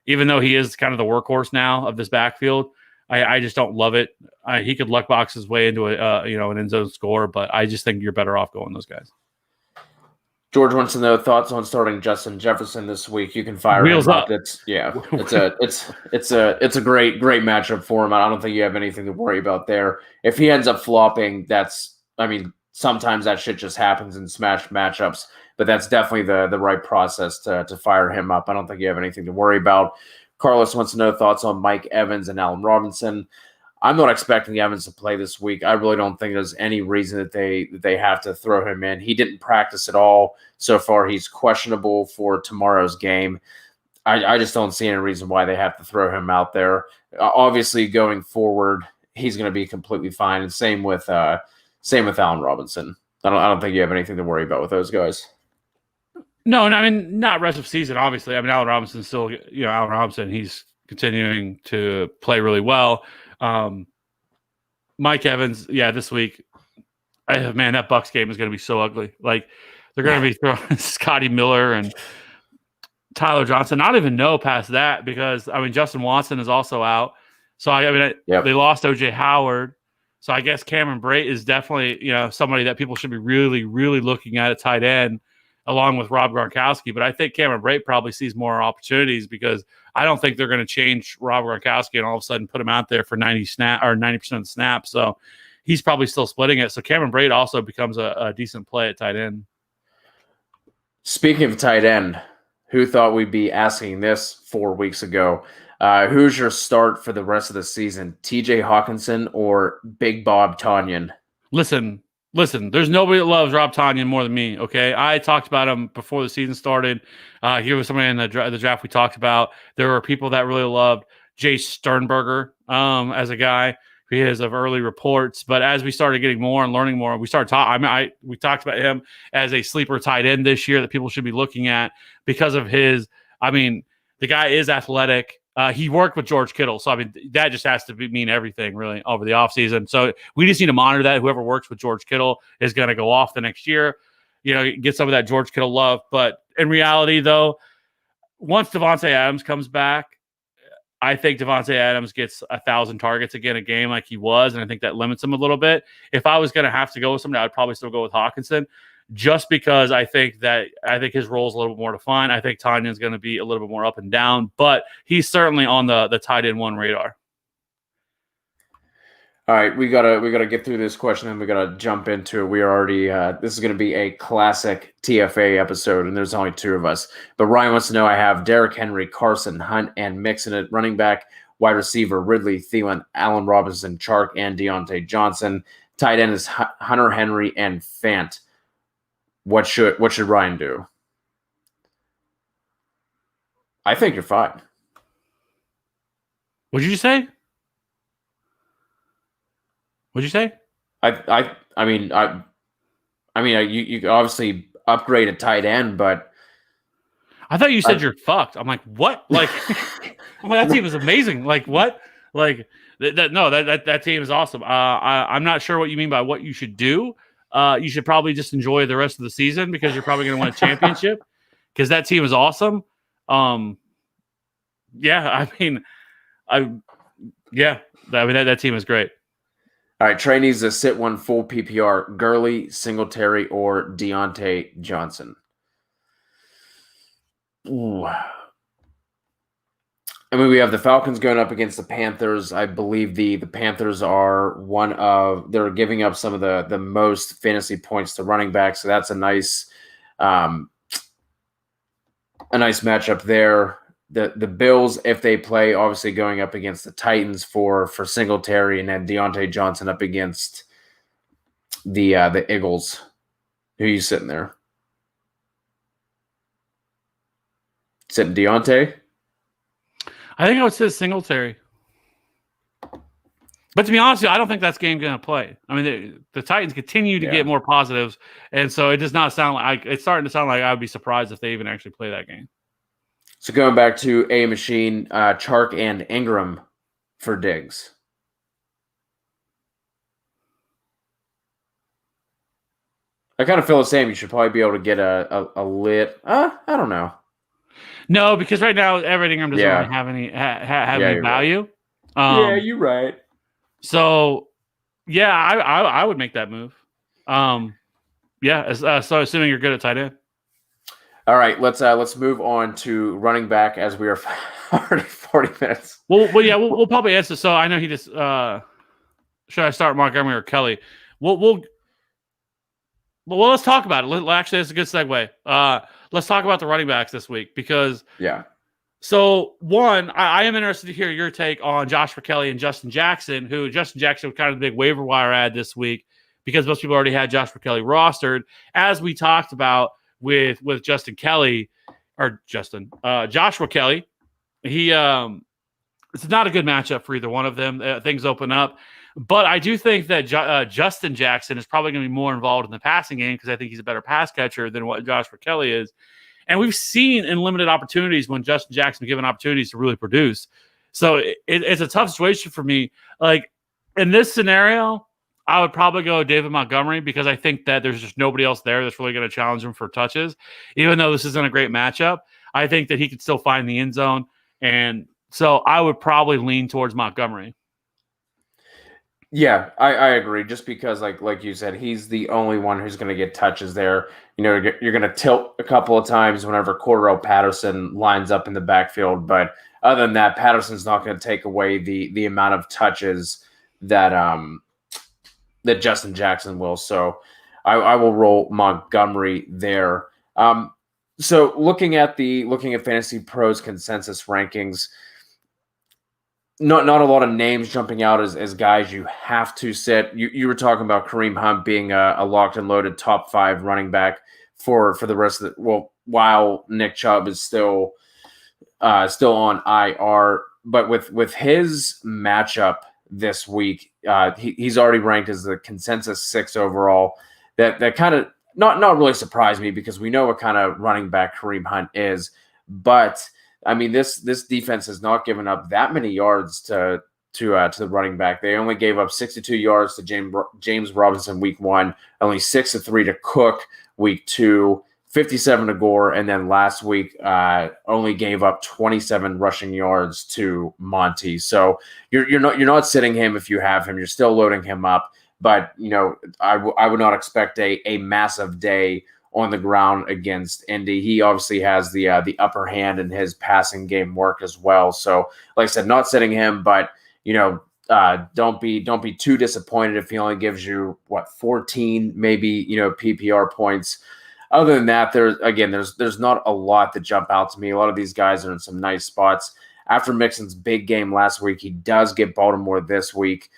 Speaker 2: even though he is kind of the workhorse now of this backfield, I just don't love it. He could luck box his way into an end zone score, but I just think you're better off going those guys.
Speaker 1: George wants to know thoughts on starting Justin Jefferson this week. You can fire
Speaker 2: Wheels
Speaker 1: him
Speaker 2: up.
Speaker 1: It's a great matchup for him. I don't think you have anything to worry about there. If he ends up flopping, sometimes that shit just happens in smash matchups, but that's definitely the right process to fire him up. I don't think you have anything to worry about. Carlos wants to know thoughts on Mike Evans and Allen Robinson. I'm not expecting Evans to play this week. I really don't think there's any reason that they have to throw him in. He didn't practice at all so far. He's questionable for tomorrow's game. I just don't see any reason why they have to throw him out there. Obviously, going forward, he's going to be completely fine. And same with Allen Robinson. I don't think you have anything to worry about with those guys.
Speaker 2: No, I mean, not rest of season, obviously. I mean, Allen Robinson's still, Allen Robinson, he's continuing to play really well. Mike Evans, this week, that Bucs game is going to be so ugly. Like, they're going to be throwing Scotty Miller and Tyler Johnson. I don't even know past that because, Justin Watson is also out. So, they lost O.J. Howard. So, I guess Cameron Brate is definitely, somebody that people should be really, really looking at tight end, along with Rob Gronkowski. But I think Cameron Brate probably sees more opportunities because I don't think they're going to change Rob Gronkowski and all of a sudden put him out there for 90% of the snaps. So he's probably still splitting it. So Cameron Brate also becomes a decent play at tight end.
Speaker 1: Speaking of tight end, who thought we'd be asking this 4 weeks ago? Who's your start for the rest of the season? TJ Hawkinson or Big Bob Tonyan?
Speaker 2: Listen, there's nobody that loves Rob Tonyan more than me, okay? I talked about him before the season started. He was somebody in the draft we talked about. There were people that really loved Jay Sternberger as a guy because of early reports. But as we started getting more and learning more, we started talking. We talked about him as a sleeper tight end this year that people should be looking at because of his – the guy is athletic. He worked with George Kittle. So, that just has to mean everything, really, over the offseason. So, we just need to monitor that. Whoever works with George Kittle is going to go off the next year, get some of that George Kittle love. But in reality, though, once Davante Adams comes back, I think Davante Adams gets 1,000 targets again a game like he was, and I think that limits him a little bit. If I was going to have to go with somebody, I'd probably still go with Hawkinson. Just because I think his role is a little bit more defined. I think Tanyan's going to be a little bit more up and down, but he's certainly on the tight end one radar.
Speaker 1: All right, we gotta get through this question and we gotta jump into it. We are already this is going to be a classic TFA episode, and there's only 2 of us. But Ryan wants to know: I have Derrick Henry, Carson, Hunt, and Mixon at running back, wide receiver Ridley, Thielen, Allen Robinson, Chark, and Deontay Johnson. Tight end is Hunter Henry and Fant. What should Ryan do? I think you're fine.
Speaker 2: What'd you say? What'd you say?
Speaker 1: You obviously upgrade a tight end, but
Speaker 2: I thought you said you're fucked. I'm like, what? Like, that team is amazing. Like, what? Like, that team is awesome. I'm not sure what you mean by what you should do. You should probably just enjoy the rest of the season because you're probably going to win a championship because that team is awesome. That team is great.
Speaker 1: All right, Trey needs to sit one full PPR: Gurley, Singletary, or Deontay Johnson. Ooh. We have the Falcons going up against the Panthers. I believe the Panthers are they're giving up some of the most fantasy points to running backs, so that's a nice matchup there. The Bills, if they play, obviously going up against the Titans for Singletary, and then Deontay Johnson up against the Eagles. Who are you sitting there? Sitting Deontay?
Speaker 2: I think I would say Singletary. But to be honest with you, I don't think that's game going to play. I mean, the Titans continue to get more positives, and so it does not sound like it's starting to sound like I would be surprised if they even actually play that game.
Speaker 1: So going back to a machine, Chark and Ingram for Diggs. I kind of feel the same. You should probably be able to get a lit. I don't know.
Speaker 2: No, because right now everything doesn't really have any value.
Speaker 1: Right. You're right.
Speaker 2: So, yeah, I would make that move. So assuming you're good at tight end.
Speaker 1: All right, let's move on to running back as we are already 40 minutes.
Speaker 2: We'll probably answer. So I know he just should I start Montgomery or Kelly? Well, let's talk about it. Actually, that's a good segue. Let's talk about the running backs this week because So one, I am interested to hear your take on Joshua Kelly and Justin Jackson, who Justin Jackson was kind of the big waiver wire ad this week because most people already had Joshua Kelly rostered. As we talked about with Joshua Kelly, he it's not a good matchup for either one of them. Things open up. But I do think that Justin Jackson is probably going to be more involved in the passing game because I think he's a better pass catcher than what Joshua Kelly is. And we've seen in limited opportunities when Justin Jackson given opportunities to really produce. So it's a tough situation for me. Like in this scenario, I would probably go David Montgomery because I think that there's just nobody else there that's really going to challenge him for touches. Even though this isn't a great matchup, I think that he could still find the end zone. And so I would probably lean towards Montgomery.
Speaker 1: Yeah, I agree. Just because, like you said, he's the only one who's going to get touches there. You know, you're going to tilt a couple of times whenever Cordell Patterson lines up in the backfield. But other than that, Patterson's not going to take away the amount of touches that that Justin Jackson will. So I will roll Montgomery there. So looking at Fantasy Pros consensus rankings. Not a lot of names jumping out as guys you have to sit. You were talking about Kareem Hunt being a locked and loaded top 5 running back for the rest of while Nick Chubb is still on IR. But with his matchup this week, he's already ranked as the consensus 6 overall. That kind of not really surprised me because we know what kind of running back Kareem Hunt is, but I mean, this defense has not given up that many yards to the running back. They only gave up 62 yards to James Robinson week 1, only 6 to 3 to Cook week 2, 57 to Gore, and then last week only gave up 27 rushing yards to Monty. So you're not sitting him if you have him. You're still loading him up, but you know I would not expect a massive day on the ground against Indy. He obviously has the upper hand in his passing game work as well. So, like I said, not sitting him, but you know, don't be too disappointed if he only gives you 14 maybe PPR points. Other than that, there's not a lot that jump out to me. A lot of these guys are in some nice spots. After Mixon's big game last week, he does get Baltimore this week.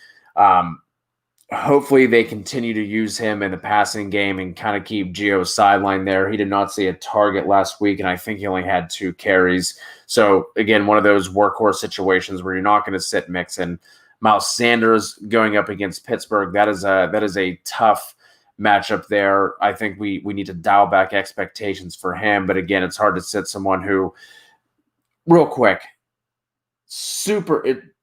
Speaker 1: Hopefully they continue to use him in the passing game and kind of keep Gio sidelined there. He did not see a target last week, and I think he only had 2 carries. So, again, one of those workhorse situations where you're not going to sit Mixon. Miles Sanders going up against Pittsburgh, that is a tough matchup there. I think we need to dial back expectations for him. But, again, it's hard to sit someone who, real quick,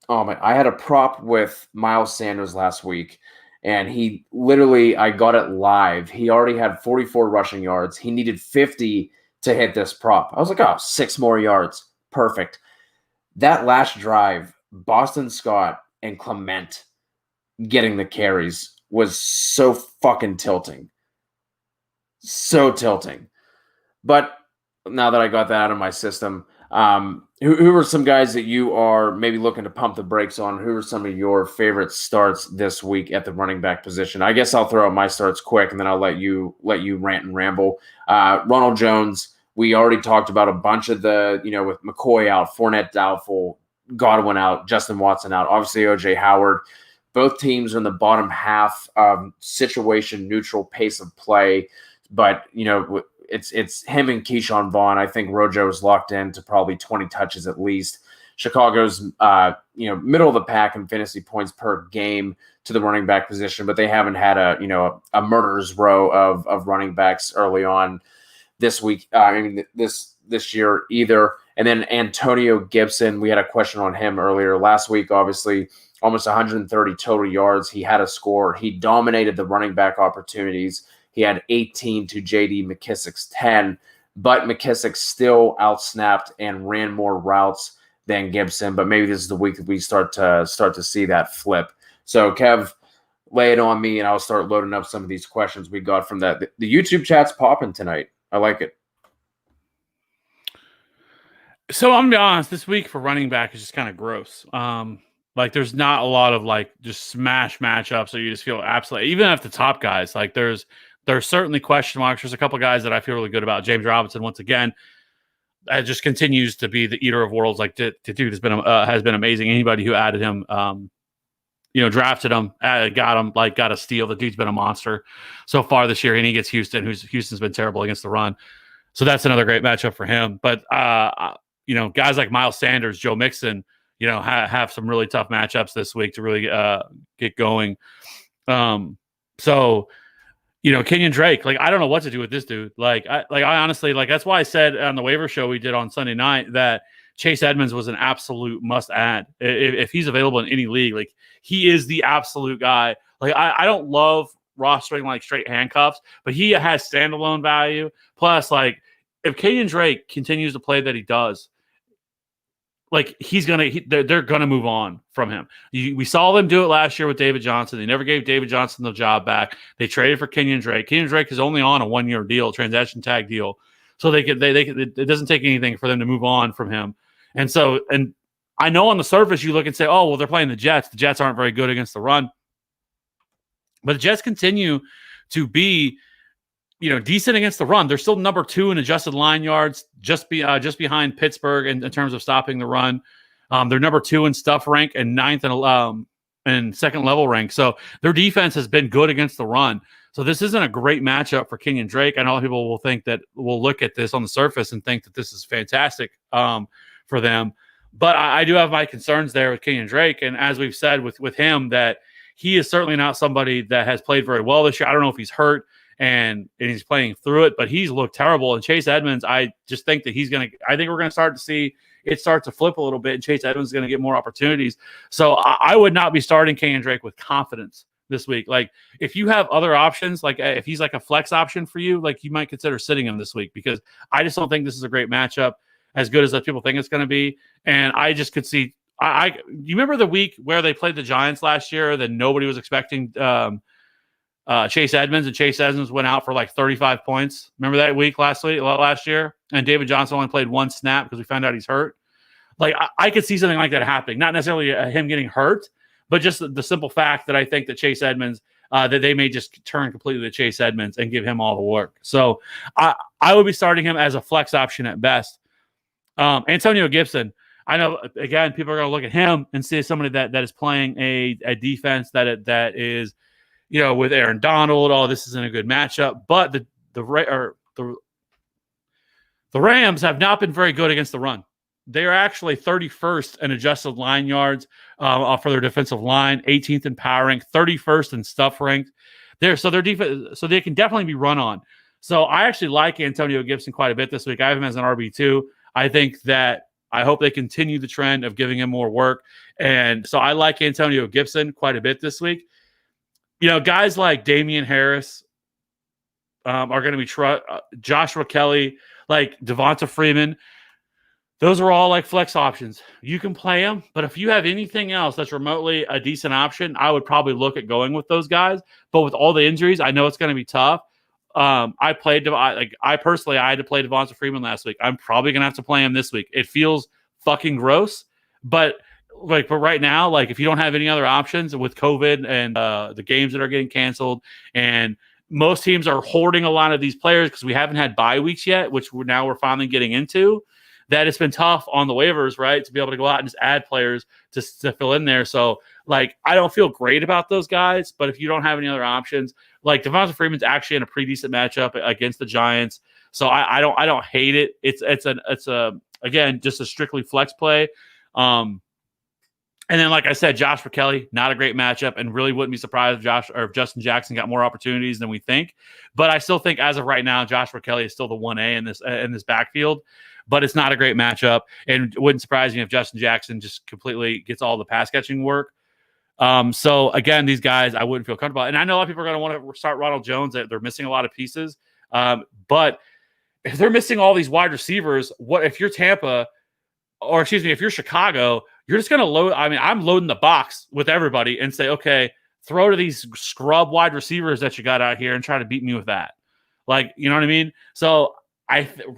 Speaker 1: I had a prop with Miles Sanders last week, and I got it live. He already had 44 rushing yards. He needed 50 to hit this prop. I was like, 6 more yards. Perfect. That last drive, Boston Scott and Clement getting the carries was so fucking tilting. So tilting. But now that I got that out of my system, who are some guys that you are maybe looking to pump the brakes on? Who are some of your favorite starts this week at the running back position? I guess I'll throw out my starts quick, and then I'll let you rant and ramble. Ronald Jones, we already talked about a bunch of with McCoy out, Fournette doubtful, Godwin out, Justin Watson out, obviously O.J. Howard. Both teams are in the bottom half situation neutral pace of play, but it's him and Keyshawn Vaughn. I think Rojo is locked in to probably 20 touches at least. Chicago's, middle of the pack in fantasy points per game to the running back position, but they haven't had a murderer's row of running backs early on this week. This year either. And then Antonio Gibson, we had a question on him earlier last week. Obviously, almost 130 total yards. He had a score. He dominated the running back opportunities. He had 18 to J.D. McKissick's 10, but McKissick still outsnapped and ran more routes than Gibson. But maybe this is the week that we start to see that flip. So, Kev, lay it on me, and I'll start loading up some of these questions we got from that. The YouTube chat's popping tonight. I like it.
Speaker 2: So I'm gonna be honest, this week for running back is just kind of gross. There's not a lot of just smash matchups that you just feel absolutely, even if the top guys, there's certainly question marks. There's a couple guys that I feel really good about. James Robinson, once again, just continues to be the eater of worlds. Dude has been amazing. Anybody who added him, drafted him, got him, got a steal. The dude's been a monster so far this year, and he gets Houston's been terrible against the run. So that's another great matchup for him. But, guys like Miles Sanders, Joe Mixon, have some really tough matchups this week to really get going. Kenyan Drake, I don't know what to do with this dude. I honestly, that's why I said on the waiver show we did on Sunday night that Chase Edmonds was an absolute must add. If he's available in any league, he is the absolute guy. I don't love rostering straight handcuffs, but he has standalone value. Plus, if Kenyan Drake continues to play that he does, they're gonna move on from him. We saw them do it last year with David Johnson. They never gave David Johnson the job back. They traded for Kenyan Drake. Kenyan Drake is only on a 1-year deal, transaction tag deal, so it doesn't take anything for them to move on from him. And I know on the surface you look and say, oh well, they're playing the Jets. The Jets aren't very good against the run, but the Jets continue to be decent against the run. They're still number 2 in adjusted line yards, just behind Pittsburgh in terms of stopping the run. They're number 2 in stuff rank and 9th and second level rank. So their defense has been good against the run. So this isn't a great matchup for Kenyan Drake. I know people will look at this on the surface and think that this is fantastic for them. But I do have my concerns there with Kenyan Drake. And as we've said with him, that he is certainly not somebody that has played very well this year. I don't know if he's hurt and he's playing through it, but he's looked terrible. And Chase Edmonds, I just think that I think we're going to start to see it start to flip a little bit, and Chase Edmonds is going to get more opportunities. So I would not be starting Kenyan Drake with confidence this week. If you have other options, if he's a flex option for you, you might consider sitting him this week, because I just don't think this is a great matchup, as good as people think it's going to be. And I just could see, you remember the week where they played the Giants last year that nobody was expecting Chase Edmonds, and Chase Edmonds went out for 35 points. Remember that week last year? And David Johnson only played 1 snap because we found out he's hurt. I could see something like that happening. Not necessarily him getting hurt, but just the simple fact that I think that Chase Edmonds, that they may just turn completely to Chase Edmonds and give him all the work. So I would be starting him as a flex option at best. Antonio Gibson, I know, again, people are going to look at him and see somebody that is playing a defense that is, with Aaron Donald. Oh, this isn't a good matchup. But the Rams have not been very good against the run. They are actually 31st in adjusted line yards for their defensive line, 18th in power rank, 31st in stuff ranked. So their defense, so they can definitely be run on. So I actually like Antonio Gibson quite a bit this week. I have him as an RB2. I hope they continue the trend of giving him more work. And so I like Antonio Gibson quite a bit this week. Guys like Damian Harris are going to be Joshua Kelly, Devonta Freeman. Those are all flex options. You can play them, but if you have anything else that's remotely a decent option, I would probably look at going with those guys. But with all the injuries, I know it's going to be tough. I had to play Devonta Freeman last week. I'm probably going to have to play him this week. It feels fucking gross, but right now, if you don't have any other options with COVID and the games that are getting canceled, and most teams are hoarding a lot of these players because we haven't had bye weeks yet, which we're finally getting into, that it's been tough on the waivers, right, to be able to go out and just add players to fill in there. So, I don't feel great about those guys, but if you don't have any other options, Devonta Freeman's actually in a pretty decent matchup against the Giants. So I don't hate it. It's again, just a strictly flex play. And then, like I said, Josh Kelly, not a great matchup, and really wouldn't be surprised if Justin Jackson got more opportunities than we think. But I still think, as of right now, Josh Kelly is still the 1A in this backfield. But it's not a great matchup, and it wouldn't surprise me if Justin Jackson just completely gets all the pass catching work. So again, these guys I wouldn't feel comfortable. And I know a lot of people are going to want to start Ronald Jones. They're missing a lot of pieces. But if they're missing all these wide receivers, what if you're Tampa, or excuse me, if you're Chicago? You're just going to load. I mean, I'm loading the box with everybody and say, okay, throw to these scrub wide receivers that you got out here and try to beat me with that. Like, you know what I mean? So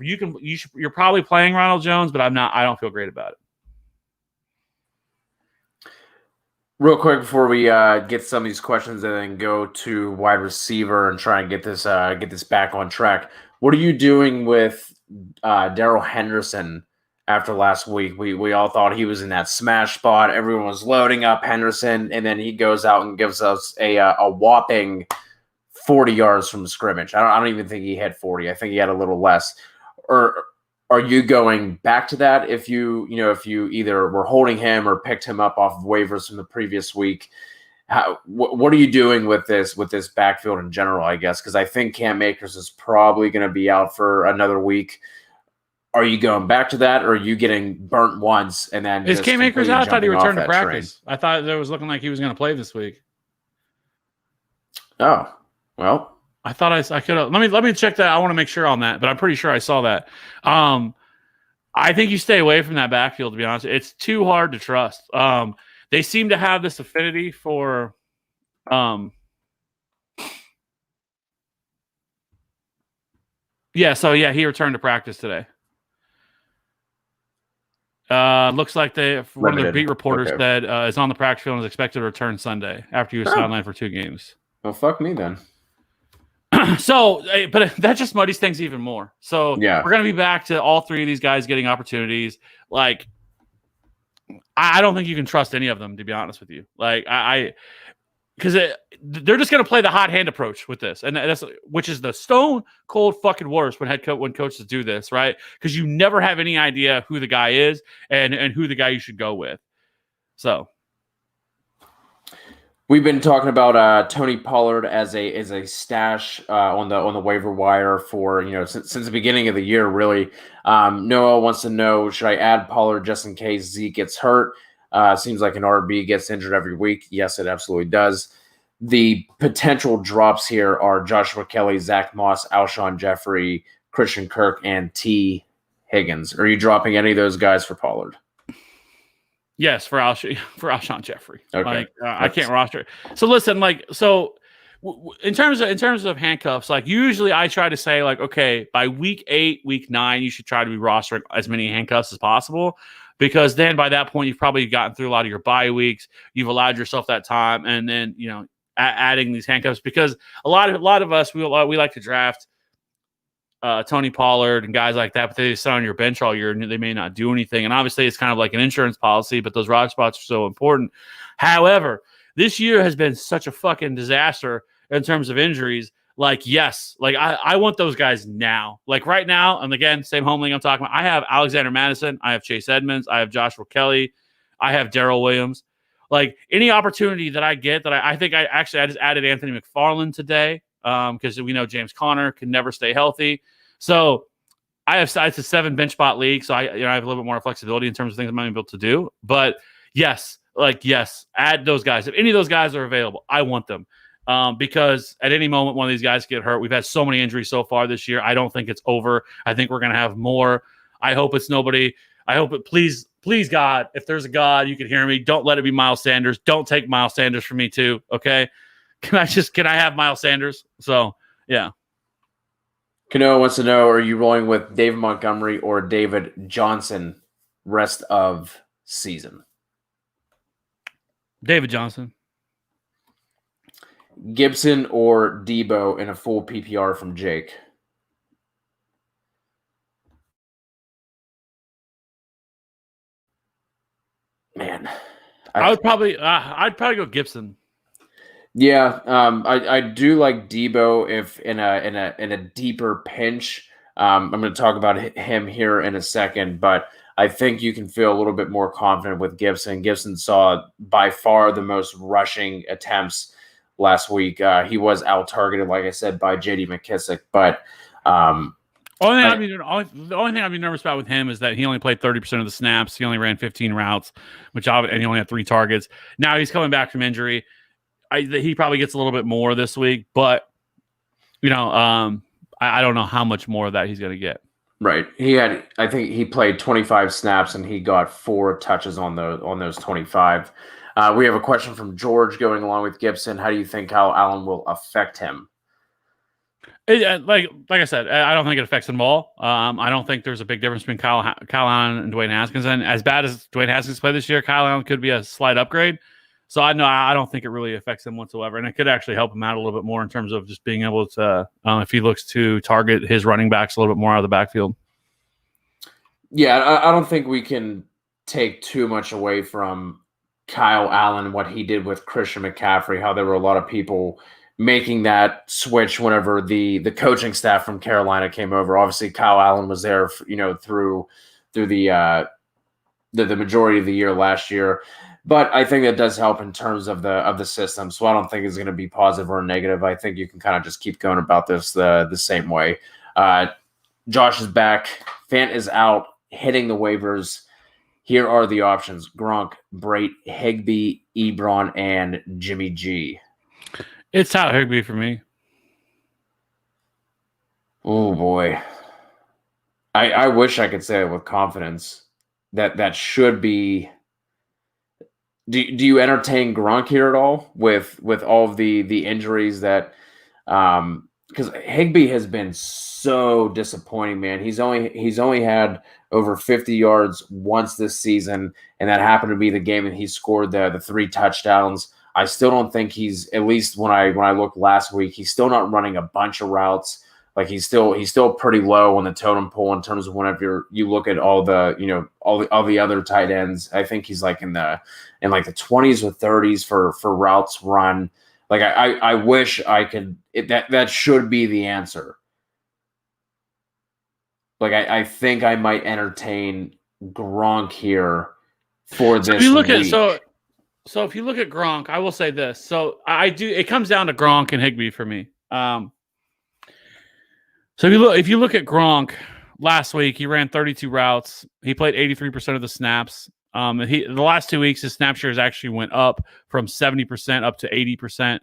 Speaker 2: you're probably playing Ronald Jones, but I don't feel great about it.
Speaker 1: Real quick before we get some of these questions and then go to wide receiver and try and get this back on track. What are you doing with Daryl Henderson? After last week, we all thought he was in that smash spot. Everyone was loading up Henderson, and then he goes out and gives us a whopping 40 yards from scrimmage. I don't even think he had 40. I think he had a little less. Or are you going back to that if you either were holding him or picked him up off of waivers from the previous week? What are you doing with this backfield in general, I guess? Because I think Cam Akers is probably going to be out for another week. Are you going back to that, or are you getting burnt once and then
Speaker 2: is Cam Akers out? I thought he returned to practice. I thought it was looking like he was going to play this week.
Speaker 1: Oh, well.
Speaker 2: I thought I could have. Let me check that. I want to make sure on that, but I'm pretty sure I saw that. I think you stay away from that backfield, to be honest. It's too hard to trust. They seem to have this affinity for he returned to practice today. Looks like one of the beat reporters said is on the practice field and is expected to return Sunday after he was sidelined for 2 games.
Speaker 1: Well, fuck me then.
Speaker 2: So, but that just muddies things even more. So
Speaker 1: yeah,
Speaker 2: we're going to be back to all 3 of these guys getting opportunities. Like, I don't think you can trust any of them, to be honest with you. Like, because they're just going to play the hot hand approach with this, and which is the stone cold fucking worst when coaches do this, right? Because you never have any idea who the guy is and who the guy you should go with. So
Speaker 1: we've been talking about Tony Pollard as a stash on the waiver wire for since the beginning of the year. Really, Noah wants to know: should I add Pollard just in case Zeke gets hurt? Seems like an RB gets injured every week. Yes, it absolutely does. The potential drops here are Joshua Kelly, Zach Moss, Alshon Jeffrey, Christian Kirk, and T. Higgins. Are you dropping any of those guys for Pollard?
Speaker 2: Yes, for Alshon Jeffrey.
Speaker 1: Okay,
Speaker 2: I can't roster. So listen, in terms of handcuffs, like usually I try to say okay, by week 8, week 9, you should try to be rostering as many handcuffs as possible. Because then by that point, you've probably gotten through a lot of your bye weeks. You've allowed yourself that time. And then, adding these handcuffs, because a lot of us, we like to draft Tony Pollard and guys like that, but they sit on your bench all year and they may not do anything. And obviously it's kind of like an insurance policy, but those roster spots are so important. However, this year has been such a fucking disaster in terms of injuries. I want those guys now. Like right now, and again, same home league I'm talking about. I have Alexander Madison, I have Chase Edmonds, I have Joshua Kelly, I have Darrell Williams. Like any opportunity that I get, that I think I just added Anthony McFarland today because we know James Conner can never stay healthy. So it's a 7 bench spot league, so I have a little bit more flexibility in terms of things I'm able to do. But yes, add those guys. If any of those guys are available, I want them. Because at any moment one of these guys get hurt. We've had so many injuries so far this year. I don't think it's over. I think we're going to have more. I hope it's nobody. I hope it, please, God, if there's a God, you can hear me. Don't let it be Miles Sanders. Don't take Miles Sanders from me too. Okay. Can I have Miles Sanders? So yeah.
Speaker 1: Cano wants to know, are you rolling with David Montgomery or David Johnson rest of season?
Speaker 2: David Johnson.
Speaker 1: Gibson or Debo in a full PPR from Jake? Man,
Speaker 2: I'd probably go Gibson.
Speaker 1: Yeah, I do like Debo if in a deeper pinch. I'm going to talk about him here in a second, but I think you can feel a little bit more confident with Gibson. Gibson saw by far the most rushing attempts last week. He was out-targeted, like I said, by J.D. McKissic. But
Speaker 2: the only thing I'd be nervous about with him is that he only played 30% of the snaps. He only ran 15 routes, and he only had 3 targets. Now he's coming back from injury. He probably gets a little bit more this week, but I don't know how much more of that he's going to get.
Speaker 1: Right. I think he played 25 snaps and he got 4 touches on those 25. We have a question from George going along with Gibson. How do you think Kyle Allen will affect him?
Speaker 2: Like I said, I don't think it affects them all. I don't think there's a big difference between Kyle Allen and Dwayne Haskins. And as bad as Dwayne Haskins played this year, Kyle Allen could be a slight upgrade. So I don't think it really affects him whatsoever. And it could actually help him out a little bit more in terms of just being able to, if he looks to target his running backs a little bit more out of the backfield.
Speaker 1: Yeah, I don't think we can take too much away from Kyle Allen, what he did with Christian McCaffrey, how there were a lot of people making that switch whenever the coaching staff from Carolina came over. Obviously, Kyle Allen was there, through the majority of the year last year. But I think that does help in terms of the system. So I don't think it's going to be positive or negative. I think you can kind of just keep going about this the same way. Josh is back. Fant is out, hitting the waivers. Here are the options: Gronk, Brait, Higby, Ebron, and Jimmy G.
Speaker 2: It's Tyler Higby for me.
Speaker 1: Oh, boy. I wish I could say it with confidence. That should be... Do you entertain Gronk here at all with all of the injuries that because Higby has been so disappointing, man. He's only had over 50 yards once this season, and that happened to be the game that he scored the 3 touchdowns. I still don't think he's, at least when I looked last week, he's still not running a bunch of routes. Like he's still pretty low on the totem pole in terms of whenever you look at all the other tight ends. I think he's like in the 20s or 30s for routes run. Like I wish I could. That should be the answer. Like I think I might entertain Gronk here for this week.
Speaker 2: So if you look at Gronk, I will say this. So I do. It comes down to Gronk and Higby for me. So if you look at Gronk last week, he ran 32 routes. He played 83% of the snaps. The last 2 weeks, his snap shares actually went up from 70% up to 80%.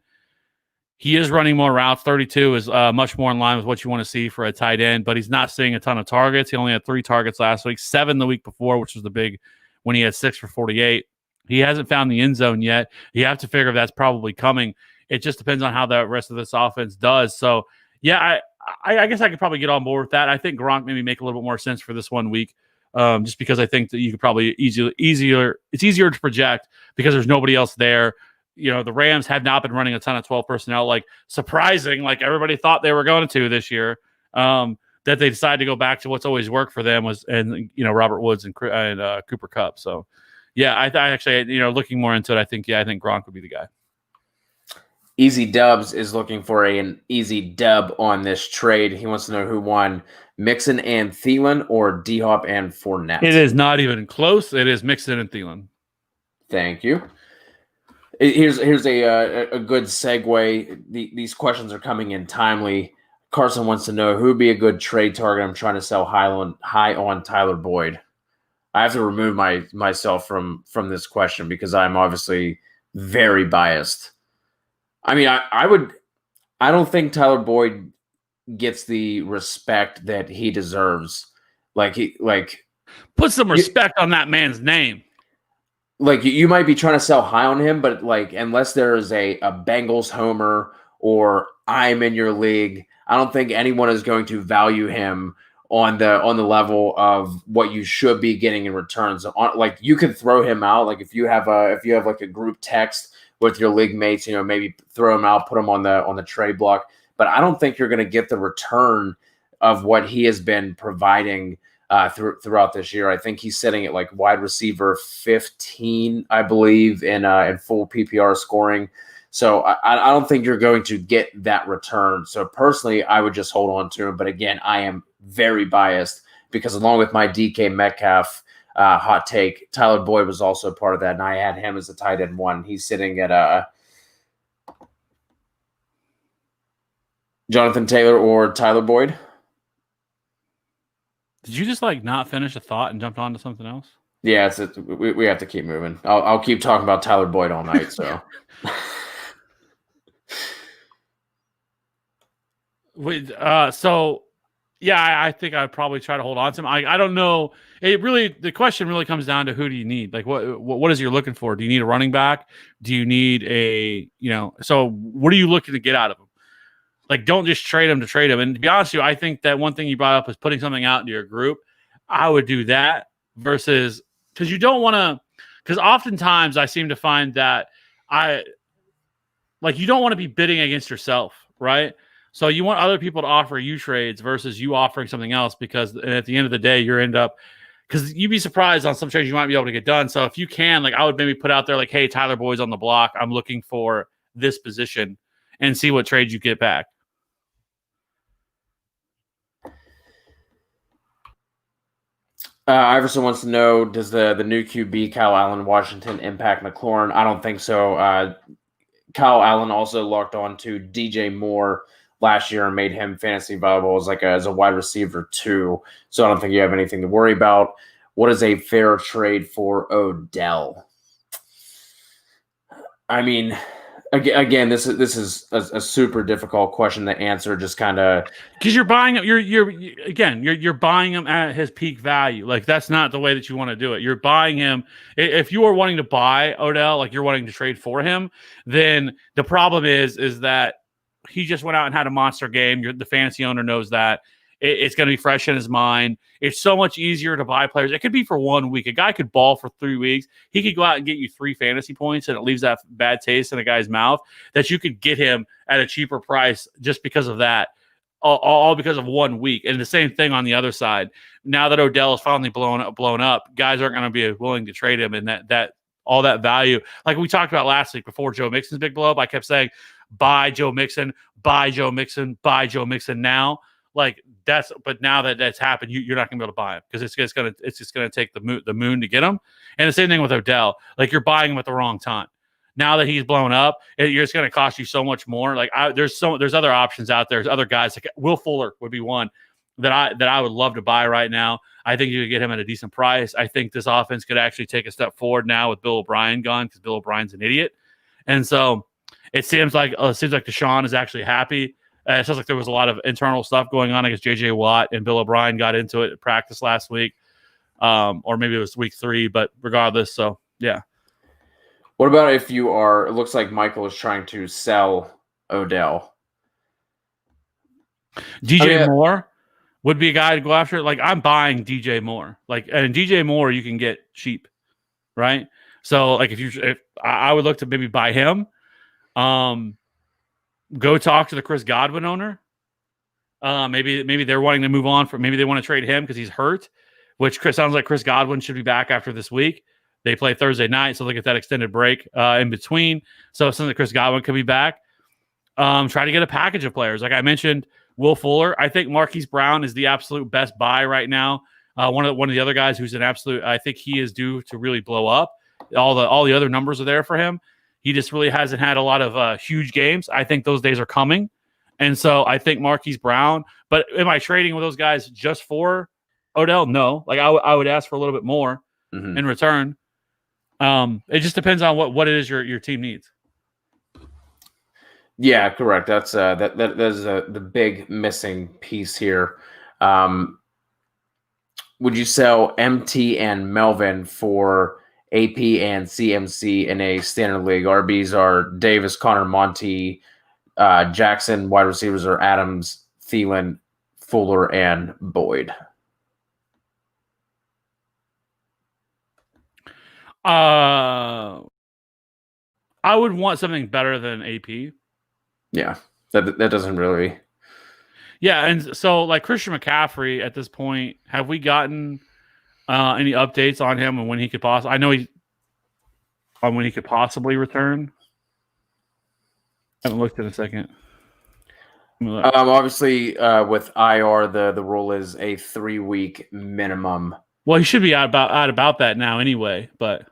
Speaker 2: He is running more routes. 32 is much more in line with what you want to see for a tight end, but he's not seeing a ton of targets. He only had 3 targets last week, 7 the week before, which was the big when he had 6 for 48. He hasn't found the end zone yet. You have to figure if that's probably coming. It just depends on how the rest of this offense does. So, yeah, I guess I could probably get on board with that. I think Gronk maybe make a little bit more sense for this 1 week, just because I think that you could probably easier. It's easier to project because there's nobody else there. The Rams have not been running a ton of 12 personnel, like surprising, like everybody thought they were going to this year. That they decided to go back to what's always worked for them was, Robert Woods and Cooper Kupp. So, yeah, I actually, looking more into it, I think Gronk would be the guy.
Speaker 1: Easy Dubs is looking for an easy dub on this trade. He wants to know who won, Mixon and Thielen or D-Hop and Fournette.
Speaker 2: It is not even close. It is Mixon and Thielen.
Speaker 1: Thank you. Here's a good segue. These questions are coming in timely. Carson wants to know who would be a good trade target. I'm trying to sell high on Tyler Boyd. I have to remove myself from this question because I'm obviously very biased. I mean, I don't think Tyler Boyd gets the respect that he deserves.
Speaker 2: Put some respect on that man's name.
Speaker 1: Like you might be trying to sell high on him, but unless there is a Bengals homer or I'm in your league, I don't think anyone is going to value him on the level of what you should be getting in returns. You could throw him out. Like if you have like a group text with your league mates, maybe throw him out, put him on the trade block. But I don't think you're going to get the return of what he has been providing throughout this year. I think he's sitting at like wide receiver 15, I believe, in full PPR scoring. So I don't think you're going to get that return. So personally, I would just hold on to him. But again, I am very biased because along with my DK Metcalf, hot take. Tyler Boyd was also part of that, and I had him as a tight end 1. He's sitting at Jonathan Taylor or Tyler Boyd.
Speaker 2: Did you just not finish a thought and jumped on to something else?
Speaker 1: Yeah, we have to keep moving. I'll keep talking about Tyler Boyd all night. So,
Speaker 2: I think I'd probably try to hold on to him. I don't know. The question really comes down to who do you need? What is you're looking for? Do you need a running back? Do you need so what are you looking to get out of him? Don't just trade him to trade him. And to be honest with you, I think that one thing you brought up is putting something out into your group. I would do that versus because you don't want to. Because oftentimes I seem to find that you don't want to be bidding against yourself, right? So you want other people to offer you trades versus you offering something else because at the end of the day, you end up because you'd be surprised on some trades you might be able to get done. So if you can, I would maybe put out there hey, Tyler Boyd's on the block. I'm looking for this position and see what trades you get back.
Speaker 1: Iverson wants to know, does the new QB Kyle Allen Washington impact McLaurin? I don't think so. Kyle Allen also locked on to DJ Moore last year and made him fantasy viable as a wide receiver 2. So I don't think you have anything to worry about. What is a fair trade for Odell? I mean, again, this is a super difficult question to answer. Just kind of
Speaker 2: because you're buying him. You're buying him at his peak value. That's not the way that you want to do it. You're buying him. If you are wanting to buy Odell, you're wanting to trade for him, then the problem is that he just went out and had a monster game. The fantasy owner knows that. It's going to be fresh in his mind. It's so much easier to buy players. It could be for 1 week. A guy could ball for 3 weeks. He could go out and get you 3 fantasy points, and it leaves that bad taste in a guy's mouth that you could get him at a cheaper price just because of that, all because of 1 week. And the same thing on the other side. Now that Odell is finally blown up, guys aren't going to be willing to trade him, and that all that value. Like we talked about last week before Joe Mixon's big blow up, I kept saying, buy Joe Mixon, buy Joe Mixon, buy Joe Mixon now. But now that that's happened, you're not gonna be able to buy him because it's just gonna take the moon to get him. And the same thing with Odell. You're buying him at the wrong time. Now that he's blown up, it's gonna cost you so much more. There's other options out there. There's other guys. Will Fuller would be one that I would love to buy right now. I think you could get him at a decent price. I think this offense could actually take a step forward now with Bill O'Brien gone because Bill O'Brien's an idiot. And so it seems like Deshaun is actually happy. It sounds like there was a lot of internal stuff going on. I guess J.J. Watt and Bill O'Brien got into it at practice last week, or maybe it was week 3. But regardless, so yeah.
Speaker 1: What about if you are? It looks like Michael is trying to sell Odell.
Speaker 2: DJ Moore would be a guy to go after. I'm buying DJ Moore. And DJ Moore you can get cheap, right? So if I would look to maybe buy him. Go talk to the Chris Godwin owner. Maybe they're wanting to move on maybe they want to trade him because he's hurt, which sounds like Chris Godwin should be back after this week. They play Thursday night, so they get that extended break in between. So it sounds like Chris Godwin could be back. Try to get a package of players. Like I mentioned, Will Fuller. I think Marquis Brown is the absolute best buy right now. One of the other guys who's an absolute, I think he is due to really blow up. All the other numbers are there for him. He just really hasn't had a lot of huge games. I think those days are coming. And so I think Marquise Brown. But am I trading with those guys just for Odell? No. I would ask for a little bit more in return. It just depends on what it is your team needs.
Speaker 1: Yeah, correct. That's that is the big missing piece here. Would you sell MT and Melvin for AP and CMC in a standard league? RBs are Davis, Connor, Monty, Jackson. Wide receivers are Adams, Thielen, Fuller, and Boyd.
Speaker 2: I would want something better than AP.
Speaker 1: Yeah, that doesn't really.
Speaker 2: Yeah, and so Christian McCaffrey at this point, have we gotten any updates on him and when he could possibly? I know when he could possibly return. I haven't looked in a second.
Speaker 1: Obviously, with IR, the rule is a 3-week minimum
Speaker 2: Well, he should be out about that now anyway, but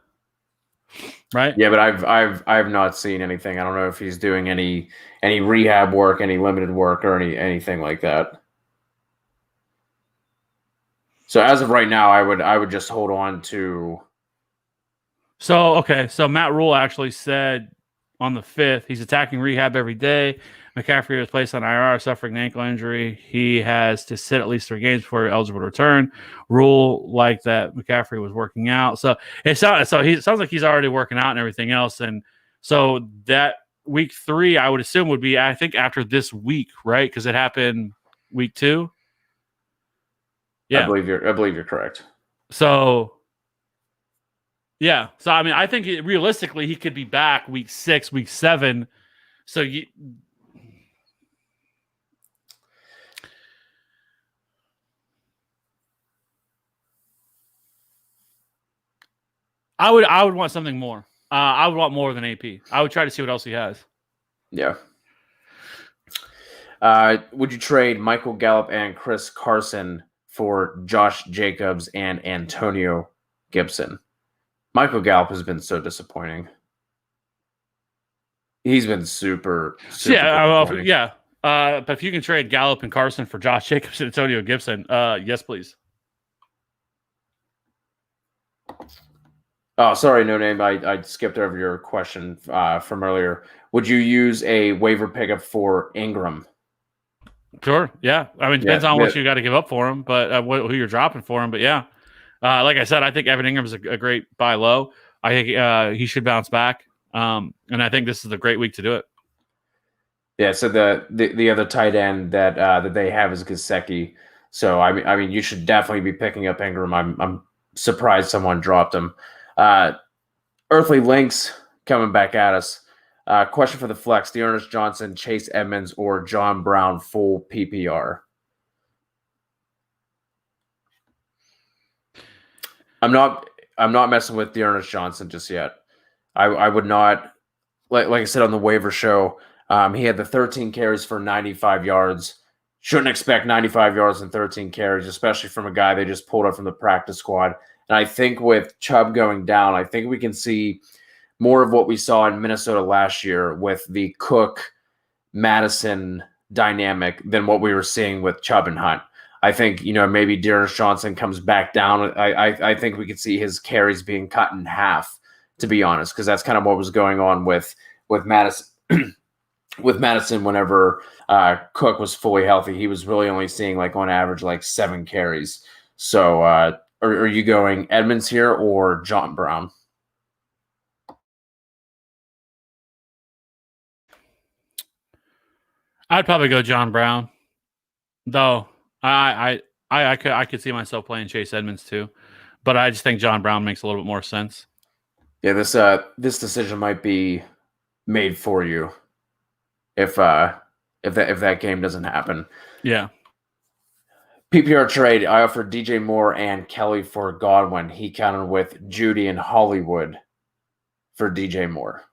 Speaker 2: right?
Speaker 1: Yeah, but I've not seen anything. I don't know if he's doing any rehab work, any limited work, or anything like that. So as of right now, I would just hold on to.
Speaker 2: So okay, so Matt Rule actually said on the 5th he's attacking rehab every day. McCaffrey was placed on IR suffering an ankle injury. He has to sit at least 3 games before he's eligible to return. Rule like that McCaffrey was working out. So it sounds like he's already working out and everything else. And so that week 3, I would assume would be, I think, after this week, right? Because it happened week 2. Yeah.
Speaker 1: I believe you're correct.
Speaker 2: So yeah. So I mean, I think realistically he could be back week 6, week 7. So I would want something more. I would want more than AP. I would try to see what else he has.
Speaker 1: Yeah. Would you trade Michael Gallup and Chris Carson for Josh Jacobs and Antonio Gibson? Michael Gallup has been so disappointing. He's been super
Speaker 2: yeah. But if you can trade Gallup and Carson for Josh Jacobs and Antonio Gibson, yes, please.
Speaker 1: Oh, sorry, no name. I skipped over your question from earlier. Would you use a waiver pickup for Ingram?
Speaker 2: Sure. Yeah. I mean, it depends on what you got to give up for him, but who you're dropping for him. But yeah, like I said, I think Evan Ingram is a great buy low. I think he should bounce back, and I think this is a great week to do it.
Speaker 1: Yeah. So the other tight end that they have is Gesicki. So I mean, you should definitely be picking up Ingram. I'm surprised someone dropped him. Earthly Links coming back at us. Question for the flex: Dearness Johnson, Chase Edmonds, or John Brown full PPR? I'm not messing with Dearness Johnson just yet. I would not. Like I said on the waiver show, he had the 13 carries for 95 yards. Shouldn't expect 95 yards and 13 carries, especially from a guy they just pulled up from the practice squad. And I think with Chubb going down, I think we can see more of what we saw in Minnesota last year with the Cook-Madison dynamic than what we were seeing with Chubb and Hunt. I think, maybe Dearness Johnson comes back down. I think we could see his carries being cut in half, to be honest, because that's kind of what was going on with Madison. With Madison, whenever Cook was fully healthy, he was really only seeing on average 7 carries. So are you going Edmonds here or John Brown?
Speaker 2: I'd probably go John Brown, though. I could see myself playing Chase Edmonds too, but I just think John Brown makes a little bit more sense.
Speaker 1: Yeah, this decision might be made for you if that game doesn't happen.
Speaker 2: Yeah.
Speaker 1: PPR trade, I offered DJ Moore and Kelly for Godwin. He countered with Judy and Hollywood for DJ Moore.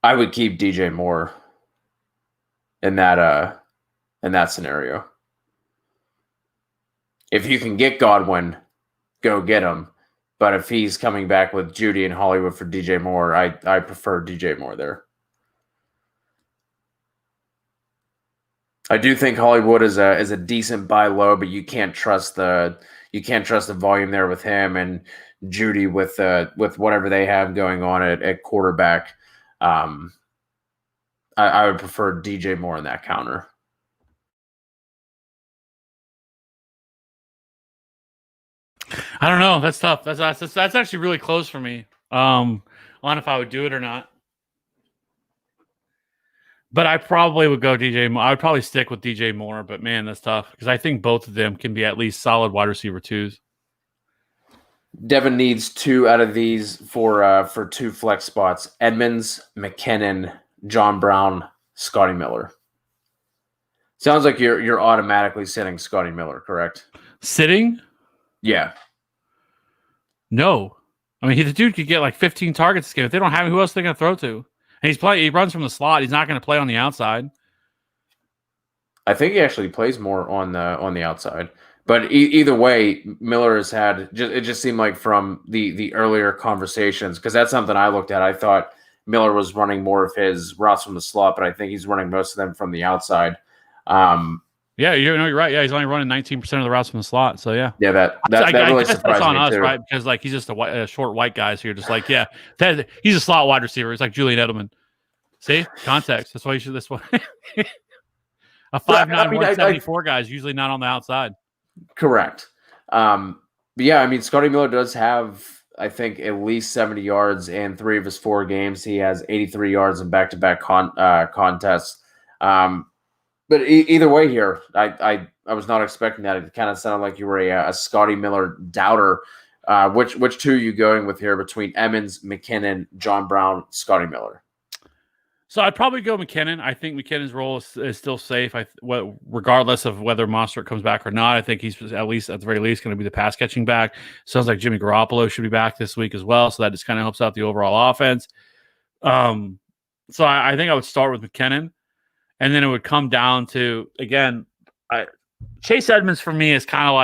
Speaker 1: I would keep DJ Moore in that scenario. If you can get Godwin, go get him. But if he's coming back with Judy and Hollywood for DJ Moore, I prefer DJ Moore there. I do think Hollywood is a decent buy low, but you can't trust the volume there with him and Judy with whatever they have going on at quarterback. I would prefer DJ Moore in that counter.
Speaker 2: I don't know. That's tough. That's actually really close for me. On if I would do it or not. But I probably would go DJ Moore. I would probably stick with DJ Moore, but man, that's tough because I think both of them can be at least solid wide receiver 2s.
Speaker 1: Devin needs 2 out of these for 2 flex spots: Edmonds, McKinnon, John Brown, Scotty Miller. Sounds like you're automatically sitting Scotty Miller, correct?
Speaker 2: Sitting?
Speaker 1: Yeah.
Speaker 2: No. I mean, the dude could get 15 targets this game. If they don't have him, who else are they going to throw to? And he runs from the slot. He's not going to play on the outside.
Speaker 1: I think he actually plays more on the outside. But either way, Miller has had it just seemed like from the earlier conversations, because that's something I looked at. I thought Miller was running more of his routes from the slot, but I think he's running most of them from the outside.
Speaker 2: Yeah, you're right. Yeah, he's only running 19% of the routes from the slot. So yeah,
Speaker 1: that really surprised
Speaker 2: on
Speaker 1: me
Speaker 2: us,
Speaker 1: too.
Speaker 2: right? Because like he's just a short white guy, so you're just like, yeah, he's a slot wide receiver. He's like Julian Edelman. See, context. That's why you should. This one, a 5'9", 174 guy is usually not on the outside.
Speaker 1: Correct. But yeah, I mean, Scotty Miller does have, I think, at least 70 yards in 3 of his 4 games. He has 83 yards in back-to-back contests. But either way here, I was not expecting that. It kind of sounded like you were a Scotty Miller doubter. Which two are you going with here between Edmonds, McKinnon, John Brown, Scotty Miller?
Speaker 2: So I'd probably go McKinnon. I think McKinnon's role is still safe. Regardless of whether Mostert comes back or not, I think he's at the very least going to be the pass catching back. Sounds like Jimmy Garoppolo should be back this week as well, so that just kind of helps out the overall offense. So I think I would start with McKinnon, and then it would come down to, again, Chase Edmonds for me is kind of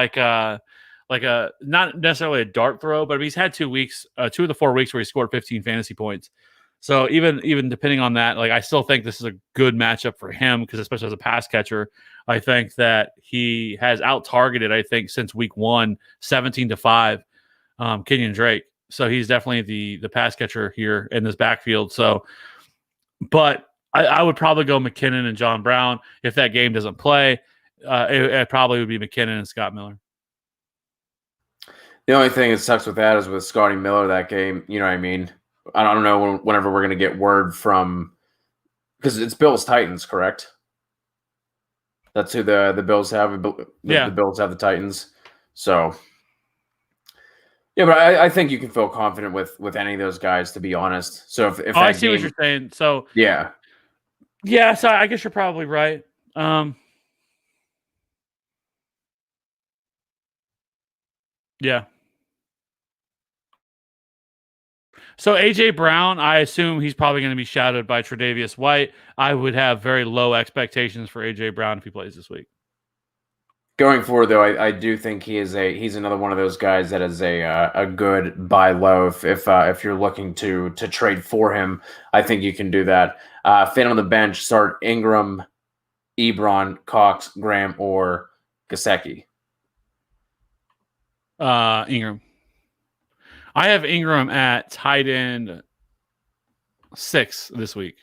Speaker 2: like a not necessarily a dart throw, but he's had 2 weeks, 2 of the 4 weeks where he scored 15 fantasy points. So even depending on that, like I still think this is a good matchup for him because especially as a pass catcher, I think that he has out targeted. I think since week 1, 17-5, Kenyan Drake. So he's definitely the pass catcher here in this backfield. So, but I would probably go McKinnon and John Brown if that game doesn't play. It probably would be McKinnon and Scott Miller.
Speaker 1: The only thing that sucks with that is with Scotty Miller that game. You know what I mean? I don't know whenever we're going to get word from, because it's Bills Titans, correct? That's who the Bills have. The Bills have the Titans. So, yeah, but I think you can feel confident with any of those guys, to be honest. So if
Speaker 2: I see what you're saying. So
Speaker 1: yeah.
Speaker 2: So I guess you're probably right. Yeah. So A.J. Brown, I assume he's probably going to be shadowed by Tre'Davious White. I would have very low expectations for A.J. Brown if he plays this week.
Speaker 1: Going forward, though, I do think he's another one of those guys that is a good buy low. If you're looking to trade for him, I think you can do that. Fit on the bench, start Ingram, Ebron, Cox, Graham, or Gesicki.
Speaker 2: Ingram. I have Ingram at tight end 6 this week.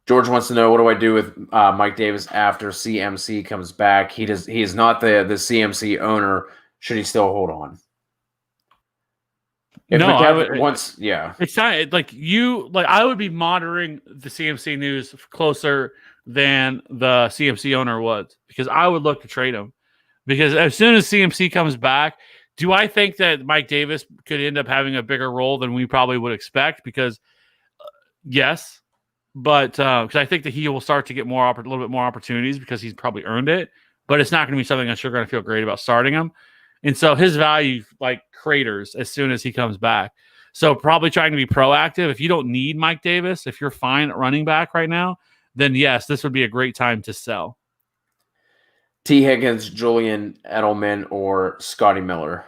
Speaker 1: George wants to know, what do I do with Mike Davis after CMC comes back? He is not the CMC owner. Should he still hold on?
Speaker 2: It's not like I would be monitoring the CMC news closer than the CMC owner was, because I would look to trade him, because as soon as CMC comes back, do I think that Mike Davis could end up having a bigger role than we probably would expect? Because yes, but because I think that he will start to get a little bit more opportunities because he's probably earned it. But it's not going to be something that you're going to feel great about starting him. And so his value craters as soon as he comes back. So probably trying to be proactive. If you don't need Mike Davis, if you're fine at running back right now, then yes, this would be a great time to sell.
Speaker 1: T. Higgins, Julian Edelman, or Scotty Miller?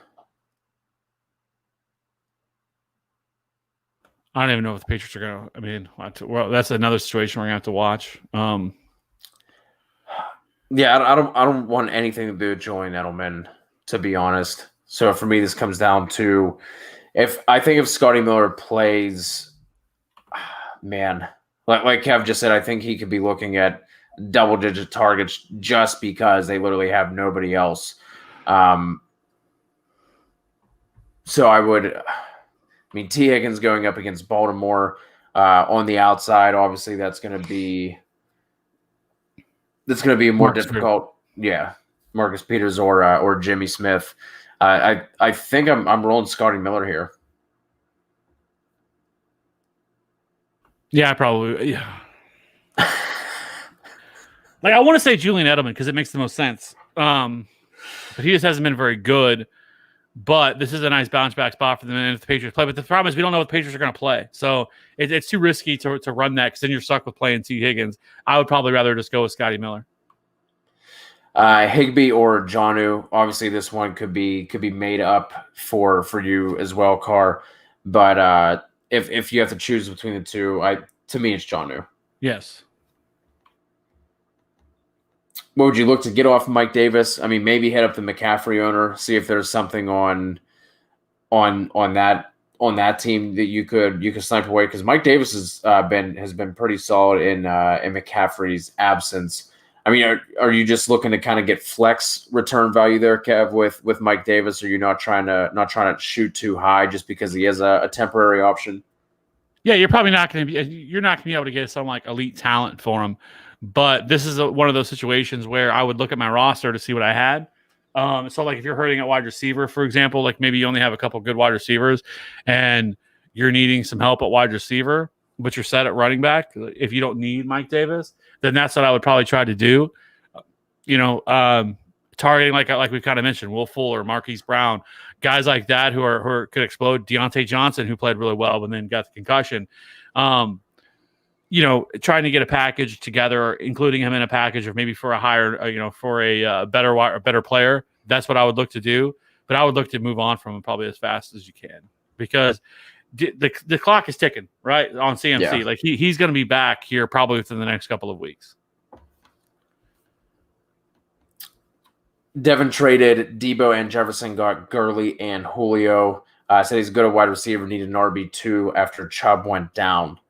Speaker 2: I don't even know if the Patriots are going to. I mean, well, that's another situation we're going to have to watch.
Speaker 1: Yeah, I don't want anything to do with Julian Edelman, to be honest. So for me, this comes down to if Scotty Miller plays, man, like Kev just said, I think he could be looking at double-digit targets just because they literally have nobody else. So I would, T. Higgins going up against Baltimore on the outside, obviously that's going to be a more difficult. Yeah, Marcus Peters or Jimmy Smith. I think I'm rolling Scotty Miller here.
Speaker 2: Yeah, probably. Yeah. I want to say Julian Edelman because it makes the most sense. But he just hasn't been very good. But this is a nice bounce back spot for them if the Patriots play. But the problem is we don't know what the Patriots are going to play. So it's too risky to run that because then you're stuck with playing T. Higgins. I would probably rather just go with Scotty Miller.
Speaker 1: Higby or Jonnu. Obviously, this one could be made up for you as well, Carr. But if you have to choose between the two, to me it's Jonnu.
Speaker 2: Yes.
Speaker 1: What would you look to get off Mike Davis? I mean, maybe hit up the McCaffrey owner, see if there's something on that team that you could snipe away, because Mike Davis has been pretty solid in McCaffrey's absence. I mean, are you just looking to kind of get flex return value there, Kev, with Mike Davis? Or are you not trying to shoot too high just because he is a temporary option?
Speaker 2: Yeah, you're probably not going to be able to get some like elite talent for him. But this is one of those situations where I would look at my roster to see what I had. So like if you're hurting at wide receiver, for example, like maybe you only have a couple good wide receivers and you're needing some help at wide receiver, but you're set at running back. If you don't need Mike Davis, then that's what I would probably try to do. Targeting like we kind of mentioned, Will Fuller, Marquis Brown, guys like that who could explode. Deontay Johnson, who played really well but then got the concussion. Trying to get a package together, including him in a package of maybe for a higher, for a better player. That's what I would look to do. But I would look to move on from him probably as fast as you can, because the clock is ticking, right, on CMC. Yeah. Like he's going to be back here probably within the next couple of weeks.
Speaker 1: Devin traded Debo and Jefferson, got Gurley and Julio. Said he's a good wide receiver, needed an RB2 after Chubb went down.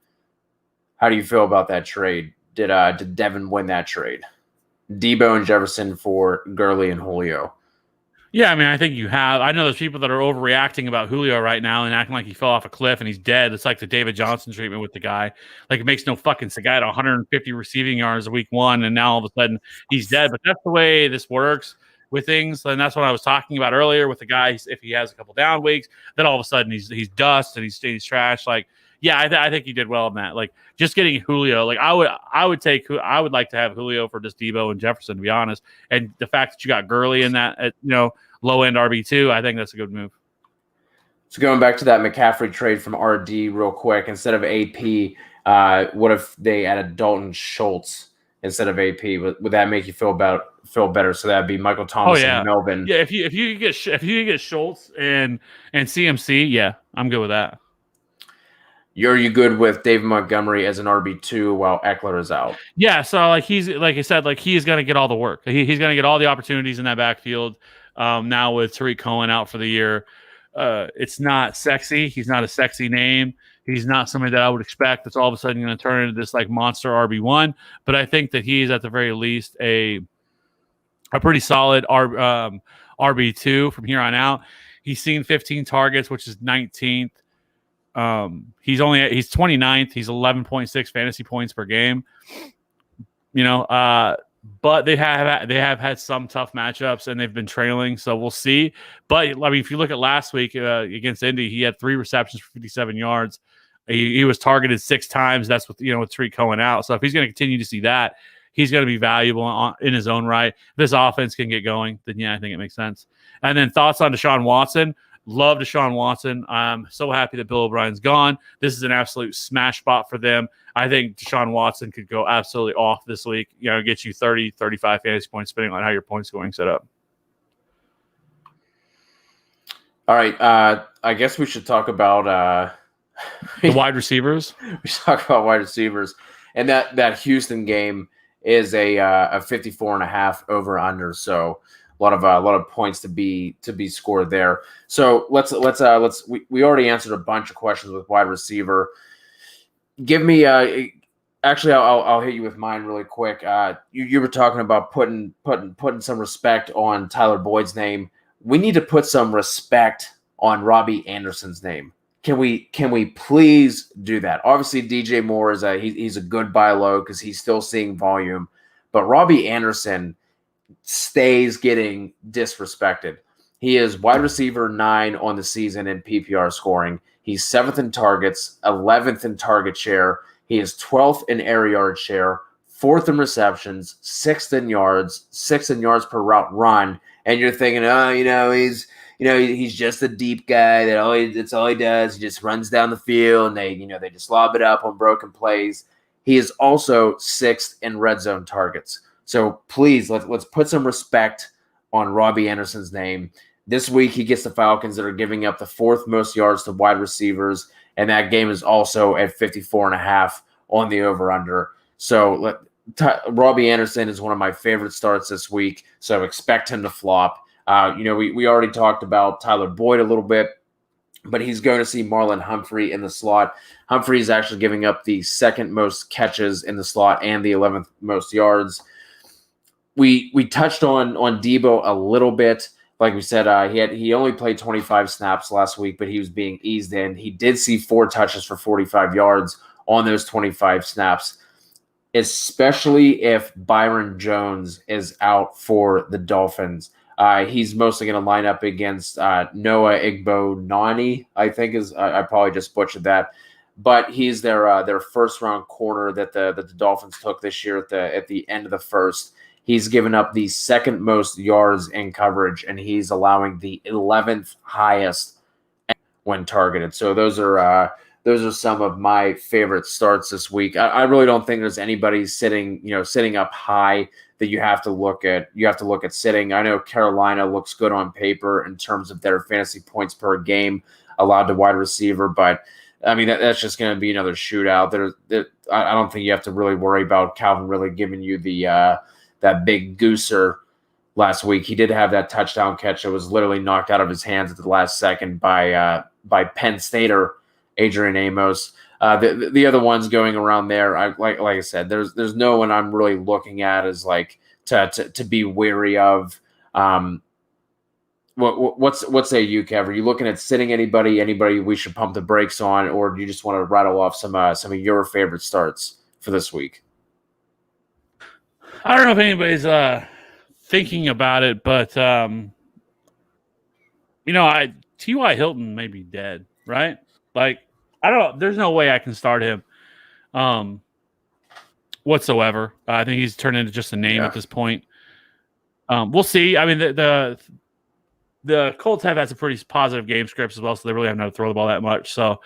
Speaker 1: How do you feel about that trade? Did Devin win that trade? Debo and Jefferson for Gurley and Julio.
Speaker 2: Yeah, I mean, I think you have. I know there's people that are overreacting about Julio right now and acting like he fell off a cliff and he's dead. It's like the David Johnson treatment with the guy. Like, it makes no fucking sense. The guy had 150 receiving yards week 1, and now all of a sudden he's dead. But that's the way this works with things. And that's what I was talking about earlier with the guy. If he has a couple down weeks, then all of a sudden he's dust and he's trash. Like, yeah, I think you did well in that. Like, just getting Julio, like I would like to have Julio for just Debo and Jefferson, to be honest. And the fact that you got Gurley in that, low end RB2, I think that's a good move.
Speaker 1: So going back to that McCaffrey trade from RD real quick, instead of AP, what if they added Dalton Schultz instead of AP? Would that make you feel better? So that'd be Michael Thomas and Melvin.
Speaker 2: Yeah, if you get Schultz and CMC, yeah, I'm good with that.
Speaker 1: Are you good with David Montgomery as an RB2 while Eckler is out?
Speaker 2: Yeah, so he's going to get all the work. He's going to get all the opportunities in that backfield. Now with Tariq Cohen out for the year, it's not sexy. He's not a sexy name. He's not somebody that I would expect that's all of a sudden going to turn into this like monster RB1. But I think that he's at the very least a pretty solid RB2 from here on out. He's seen 15 targets, which is 19th. He's 29th. He's 11.6 fantasy points per game. But they have had some tough matchups and they've been trailing, so we'll see. But I mean, if you look at last week against Indy, he had 3 receptions for 57 yards. He was targeted 6 times. That's with Tariq Cohen out. So if he's going to continue to see that, he's going to be valuable in his own right. If this offense can get going, then yeah, I think it makes sense. And then thoughts on Deshaun Watson. Love Deshaun Watson. I'm so happy that Bill O'Brien's gone. This is an absolute smash spot for them. I think Deshaun Watson could go absolutely off this week, get you 30, 35 fantasy points, depending on how your point scoring set up.
Speaker 1: All right. I guess we should talk about
Speaker 2: the wide receivers.
Speaker 1: We should talk about wide receivers. And that Houston game is a 54.5 over under. So a lot of points to be scored there. So we already answered a bunch of questions with wide receiver. Give me actually I'll hit you with mine really quick. You were talking about putting some respect on Tyler Boyd's name. We need to put some respect on Robbie Anderson's name. Can we please do that? Obviously, DJ Moore is he's a good buy low because he's still seeing volume, but Robbie Anderson stays getting disrespected. He is wide receiver 9 on the season in PPR scoring. He's 7th in targets, 11th in target share. He is 12th in air yard share, 4th in receptions, 6th in yards, 6th in yards per route run. And you're thinking, he's just a deep guy that's all he does. He just runs down the field and they just lob it up on broken plays. He is also 6th in red zone targets. So please let's put some respect on Robbie Anderson's name. This week he gets the Falcons that are giving up the 4th most yards to wide receivers, and that game is also at 54.5 on the over/under. So Robbie Anderson is one of my favorite starts this week, so expect him to flop. We already talked about Tyler Boyd a little bit, but he's going to see Marlon Humphrey in the slot. Humphrey is actually giving up the 2nd most catches in the slot and the 11th most yards. We touched on Debo a little bit. Like we said, he only played 25 snaps last week, but he was being eased in. He did see 4 touches for 45 yards on those 25 snaps, especially if Byron Jones is out for the Dolphins. He's mostly going to line up against Noah Igbonani, I think I probably just butchered that, but he's their first-round corner that the Dolphins took this year at the end of the first. He's given up the 2nd most yards in coverage, and he's allowing the 11th highest when targeted. So those are some of my favorite starts this week. I really don't think there's anybody sitting up high that you have to look at. You have to look at sitting. I know Carolina looks good on paper in terms of their fantasy points per game allowed to wide receiver, but I mean that's just going to be another shootout. I don't think you have to really worry about Calvin really giving you the that big gooser last week. He did have that touchdown catch that was literally knocked out of his hands at the last second by Penn Stater Adrian Amos. The other ones going around there, like I said, there's no one I'm really looking at as like to be wary of. What say you, Kev? Are you looking at sitting anybody we should pump the brakes on, or do you just want to rattle off some of your favorite starts for this week?
Speaker 2: I don't know if anybody's thinking about it, but T.Y. Hilton may be dead, right? Like, I don't know. There's no way I can start him whatsoever. I think he's turned into just a name at this point. We'll see. I mean, the Colts have had some pretty positive game scripts as well, so they really haven't had to throw the ball that much. So,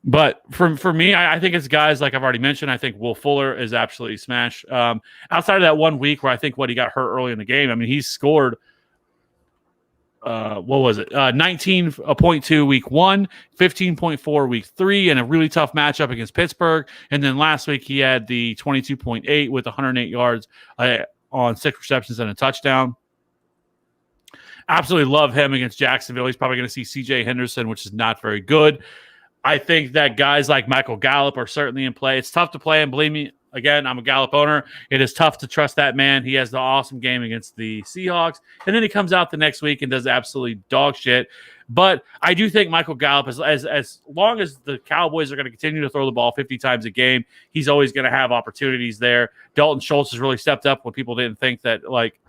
Speaker 2: but for me, I think it's guys like I've already mentioned. I think Will Fuller is absolutely smash. Outside of that 1 week where I think he got hurt early in the game, I mean, he's scored – what was it? 19.2 week 1, 15.4 week 3, and a really tough matchup against Pittsburgh. And then last week he had the 22.8 with 108 yards on 6 receptions and a touchdown. Absolutely love him against Jacksonville. He's probably going to see C.J. Henderson, which is not very good. I think that guys like Michael Gallup are certainly in play. It's tough to play, and believe me, again, I'm a Gallup owner. It is tough to trust that man. He has the awesome game against the Seahawks, and then he comes out the next week and does absolutely dog shit. But I do think Michael Gallup, as long as the Cowboys are going to continue to throw the ball 50 times a game, he's always going to have opportunities there. Dalton Schultz has really stepped up when people didn't think that, like,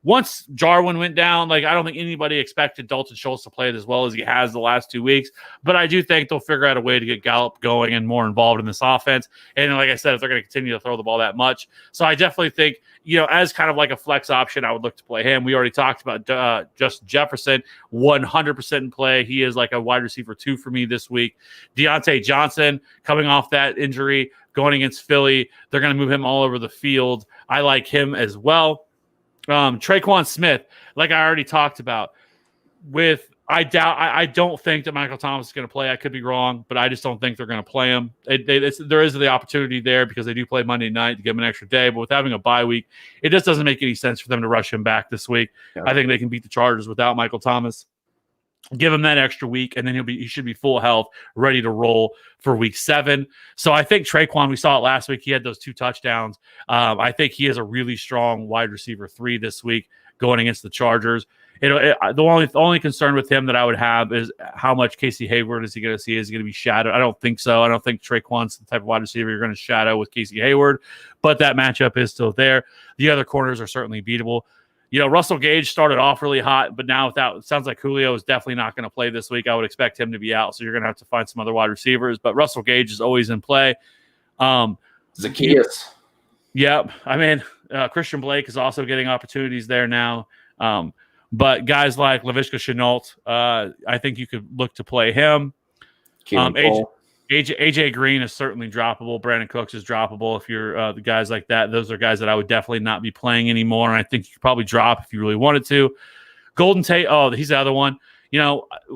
Speaker 2: once Jarwin went down, like, I don't think anybody expected Dalton Schultz to play it as well as he has the last 2 weeks. But I do think they'll figure out a way to get Gallup going and more involved in this offense. And like I said, if they're going to continue to throw the ball that much. So I definitely think, as kind of like a flex option, I would look to play him. We already talked about just Jefferson, 100% in play. He is like a wide receiver 2 for me this week. Deontay Johnson, coming off that injury, going against Philly. They're going to move him all over the field. I like him as well. Traequan Smith, like I already talked about, I don't think that Michael Thomas is going to play. I could be wrong, but I just don't think they're going to play him. There is the opportunity there because they do play Monday night to give him an extra day, but with having a bye week, it just doesn't make any sense for them to rush him back this week. Yeah. I think they can beat the Chargers without Michael Thomas. Give him that extra week, and then he should be full health, ready to roll for week 7. So I think Traequan, we saw it last week. He had those 2 touchdowns. I think he is a really strong wide receiver 3 this week going against the Chargers. The only concern with him that I would have is how much Casey Hayward is he going to see? Is he going to be shadowed? I don't think so. I don't think Traequan's the type of wide receiver you're going to shadow with Casey Hayward, but that matchup is still there. The other corners are certainly beatable. Russell Gage started off really hot, but now it sounds like Julio is definitely not going to play this week. I would expect him to be out, so you're going to have to find some other wide receivers. But Russell Gage is always in play.
Speaker 1: Zacchaeus.
Speaker 2: Yep. I mean, Christian Blake is also getting opportunities there now. But guys like Laviska Shenault, I think you could look to play him. AJ Green is certainly droppable. Brandon Cooks is droppable. If you're the guys like that, those are guys that I would definitely not be playing anymore. And I think you could probably drop if you really wanted to. Golden Tate, he's the other one.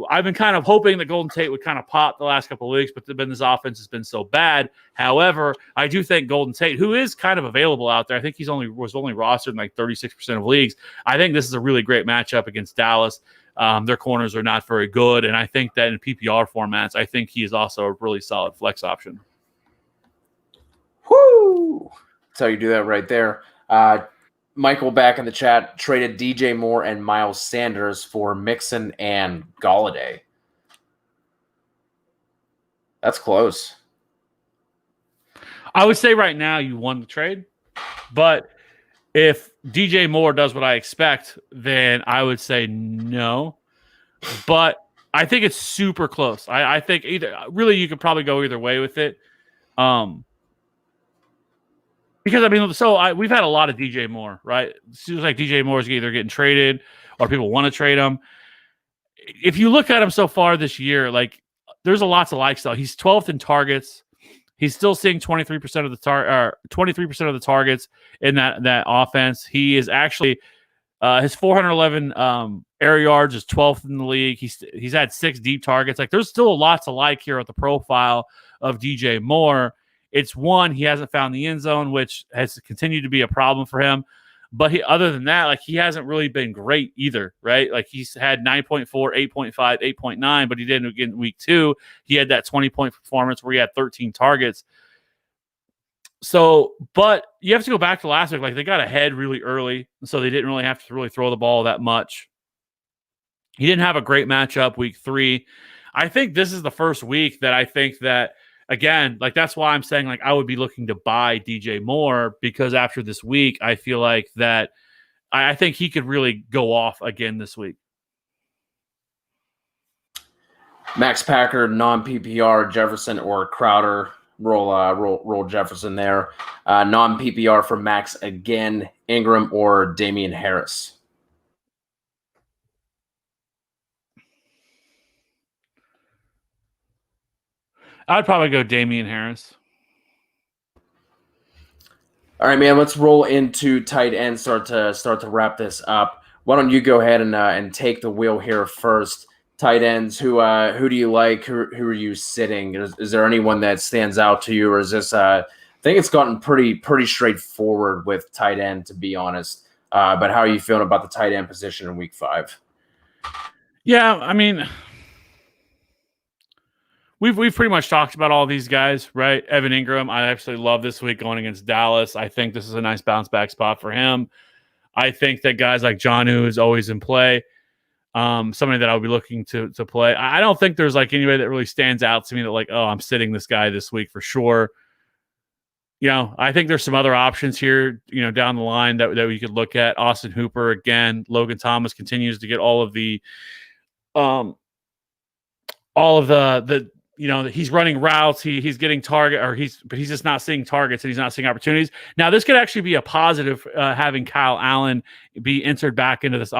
Speaker 2: I've been kind of hoping that Golden Tate would kind of pop the last couple of weeks, but then this offense has been so bad. However, I do think Golden Tate, who is kind of available out there, I think was only rostered in like 36% of leagues. I think this is a really great matchup against Dallas. Their corners are not very good, and I think that in PPR formats, I think he is also a really solid flex option.
Speaker 1: Whoo! That's how you do that right there. Michael back in the chat traded DJ Moore and Miles Sanders for Mixon and Golladay. That's close.
Speaker 2: I would say right now you won the trade, but if DJ Moore does what I expect, then I would say no. But I think it's super close. I think really you could probably go either way with it. Because, we've had a lot of DJ Moore, right? It seems like DJ Moore is either getting traded or people want to trade him. If you look at him so far this year, there's a lot to like still. He's 12th in targets. He's still seeing 23% of the 23% of the targets in that offense. He is actually his 411 air yards is 12th in the league. He's had 6 deep targets. There's still a lot to like here at the profile of DJ Moore. It's one, he hasn't found the end zone, which has continued to be a problem for him. But other than that, he hasn't really been great either, right? He's had 9.4, 8.5, 8.9, but he didn't get in week 2. He had that 20-point performance where he had 13 targets. So, but you have to go back to last week. They got ahead really early, so they didn't really have to really throw the ball that much. He didn't have a great matchup week 3. I think this is the first week that I think that, again, that's why I'm saying I would be looking to buy DJ Moore, because after this week, I feel like that I think he could really go off again this week.
Speaker 1: Max Packer, non-PPR, Jefferson or Crowder. Roll Jefferson there. Non-PPR for Max again, Ingram or Damian Harris.
Speaker 2: I'd probably go Damian Harris.
Speaker 1: All right, man. Let's roll into tight end. Start to wrap this up. Why don't you go ahead and take the wheel here first? Tight ends. Who do you like? Who are you sitting? Is there anyone that stands out to you, or is this? I think it's gotten pretty straightforward with tight end, to be honest. But how are you feeling about the tight end position in week 5?
Speaker 2: Yeah, We've pretty much talked about all these guys, right? Evan Ingram, I absolutely love this week going against Dallas. I think this is a nice bounce back spot for him. I think that guys like Jonnu is always in play. Somebody that I'll be looking to play. I don't think there's anybody that really stands out to me that I'm sitting this guy this week for sure. I think there's some other options here, down the line that we could look at. Austin Hooper again. Logan Thomas continues to get all of the he's running routes. He's getting target, but he's just not seeing targets and he's not seeing opportunities. Now, this could actually be a positive, having Kyle Allen be entered back into this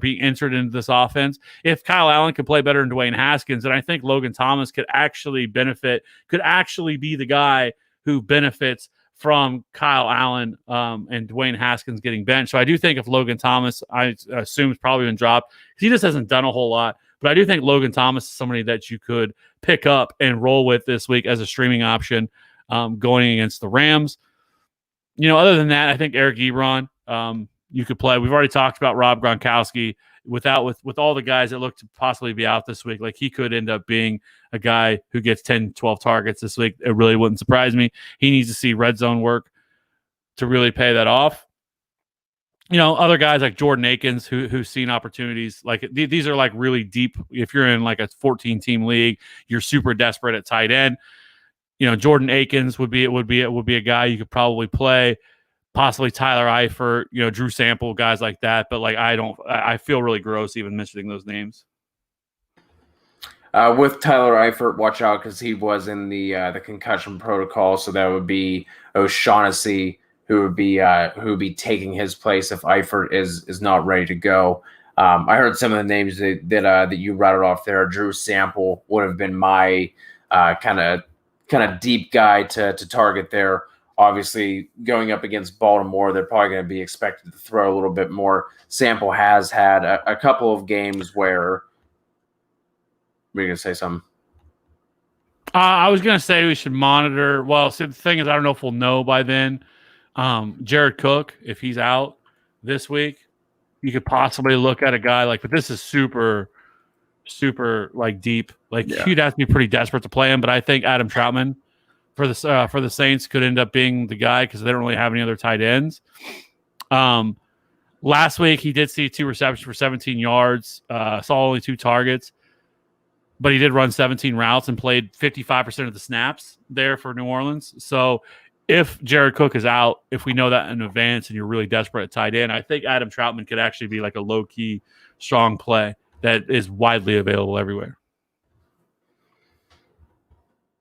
Speaker 2: be entered into this offense. If Kyle Allen could play better than Dwayne Haskins, then I think Logan Thomas could actually be the guy who benefits from Kyle Allen and Dwayne Haskins getting benched. So I do think if Logan Thomas, I assume, has probably been dropped, he just hasn't done a whole lot. But I do think Logan Thomas is somebody that you could pick up and roll with this week as a streaming option going against the Rams. Other than that, I think Eric Ebron you could play. We've already talked about Rob Gronkowski. With all the guys that look to possibly be out this week, he could end up being a guy who gets 10, 12 targets this week. It really wouldn't surprise me. He needs to see red zone work to really pay that off. Other guys like Jordan Akins who's seen opportunities. These are really deep. If you're in a 14-team league, you're super desperate at tight end. Jordan Akins would be a guy you could probably play. Possibly Tyler Eifert, Drew Sample, guys like that. But I feel really gross even mentioning those names.
Speaker 1: With Tyler Eifert, watch out because he was in the concussion protocol. So that would be O'Shaughnessy, who would be taking his place if Eifert is not ready to go. I heard some of the names that you routed off there. Drew Sample would have been my kind of deep guy to target there. Obviously, going up against Baltimore, they're probably going to be expected to throw a little bit more. Sample has had a couple of games where. Were you going to say something?
Speaker 2: I was going to say we should monitor. Well, see, the thing is, I don't know if we'll know by then. Jared Cook, if he's out this week, you could possibly look at a guy like, but this is super, super like deep. Like you'd have to be pretty desperate to play him. But I think Adam Troutman for the Saints could end up being the guy because they don't really have any other tight ends. Last week he did see 2 receptions for 17 yards. Saw only 2 targets. But he did run 17 routes and played 55% of the snaps there for New Orleans. So if Jared Cook is out, if we know that in advance and you're really desperate at tight end, I think Adam Troutman could actually be like a low-key, strong play that is widely available everywhere.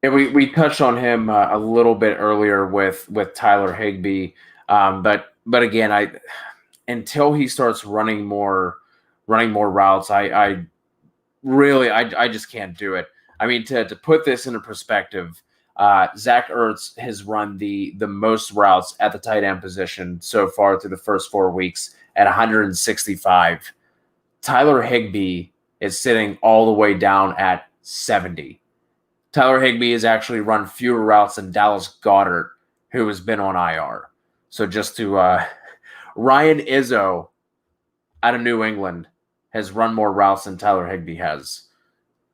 Speaker 1: Yeah, we touched on him a little bit earlier with Tyler Higby. But again, until he starts running more routes, I just can't do it. I mean, to put this into perspective, Zach Ertz has run the most routes at the tight end position so far through the first 4 weeks at 165. Tyler Higby is sitting all the way down at 70. Tyler Higby has actually run fewer routes than Dallas Goedert, who has been on IR. So just to Ryan Izzo out of New England has run more routes than Tyler Higby has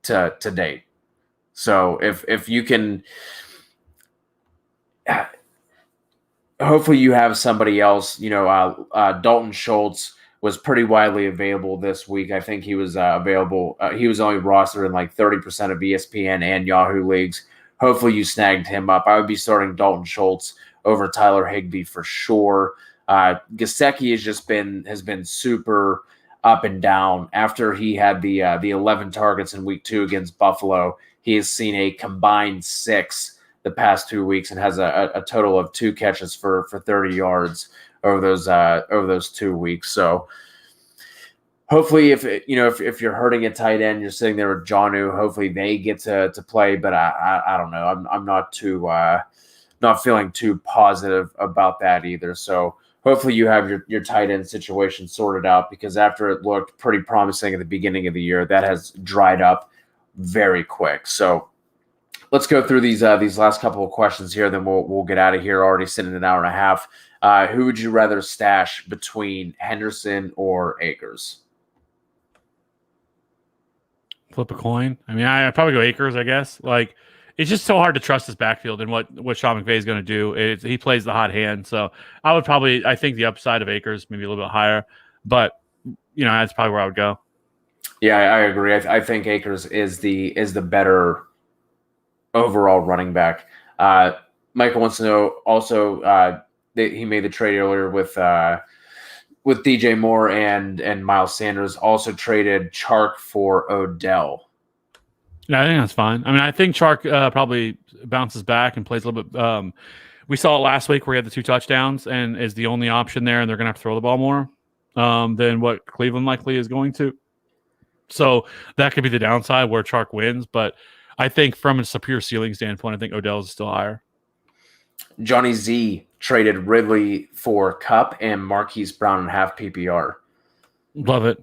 Speaker 1: to date. So if you can, hopefully you have somebody else. Dalton Schultz was pretty widely available this week. I think he was available. He was only rostered in like 30% of ESPN and Yahoo leagues. Hopefully you snagged him up. I would be starting Dalton Schultz over Tyler Higby for sure. Gesicki has been super up and down. After he had the 11 targets in week 2 against Buffalo, he has seen a combined 6 the past 2 weeks and has a total of 2 catches for 30 yards over those 2 weeks. So hopefully, if you're hurting a tight end, you're sitting there with Jonnu. Hopefully they get to play, but I don't know. I'm not feeling too positive about that either. So hopefully you have your tight end situation sorted out, because after it looked pretty promising at the beginning of the year, that has dried up very quick. So let's go through these last couple of questions here, then we'll get out of here. Already sitting an hour and a half. Who would you rather stash between Henderson or Akers?
Speaker 2: Flip a coin. I mean, I'd probably go Akers, I guess. Like, it's just so hard to trust his backfield and what Sean McVay is going to do. He plays the hot hand. So I think the upside of Akers maybe a little bit higher, but that's probably where I would go.
Speaker 1: Yeah, I agree. I think Akers is the better overall running back. Michael wants to know also that he made the trade earlier with DJ Moore and Miles Sanders. Also traded Chark for Odell.
Speaker 2: Yeah, I think that's fine. I mean, I think Chark probably bounces back and plays a little bit. We saw it last week where he had the 2 touchdowns and is the only option there, and they're going to have to throw the ball more than what Cleveland likely is going to. So that could be the downside where Chark wins. But I think from a pure ceiling standpoint, I think Odell is still higher.
Speaker 1: Johnny Z traded Ridley for Kupp and Marquis Brown in half PPR.
Speaker 2: Love it.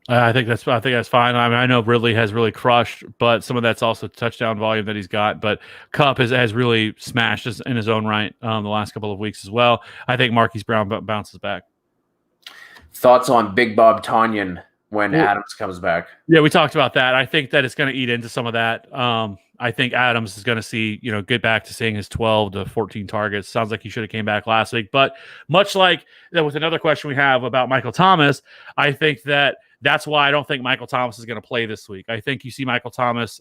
Speaker 2: I think that's fine. I mean, I know Ridley has really crushed, but some of that's also touchdown volume that he's got. But Kupp has really smashed in his own right the last couple of weeks as well. I think Marquise Brown bounces back.
Speaker 1: Thoughts on Big Bob Tonyan when Adams comes back?
Speaker 2: Yeah, we talked about that. I think that it's going to eat into some of that. I think Adams is going to see, get back to seeing his 12 to 14 targets. Sounds like he should have came back last week. But much like with another question we have about Michael Thomas, I think that's why I don't think Michael Thomas is going to play this week. I think you see Michael Thomas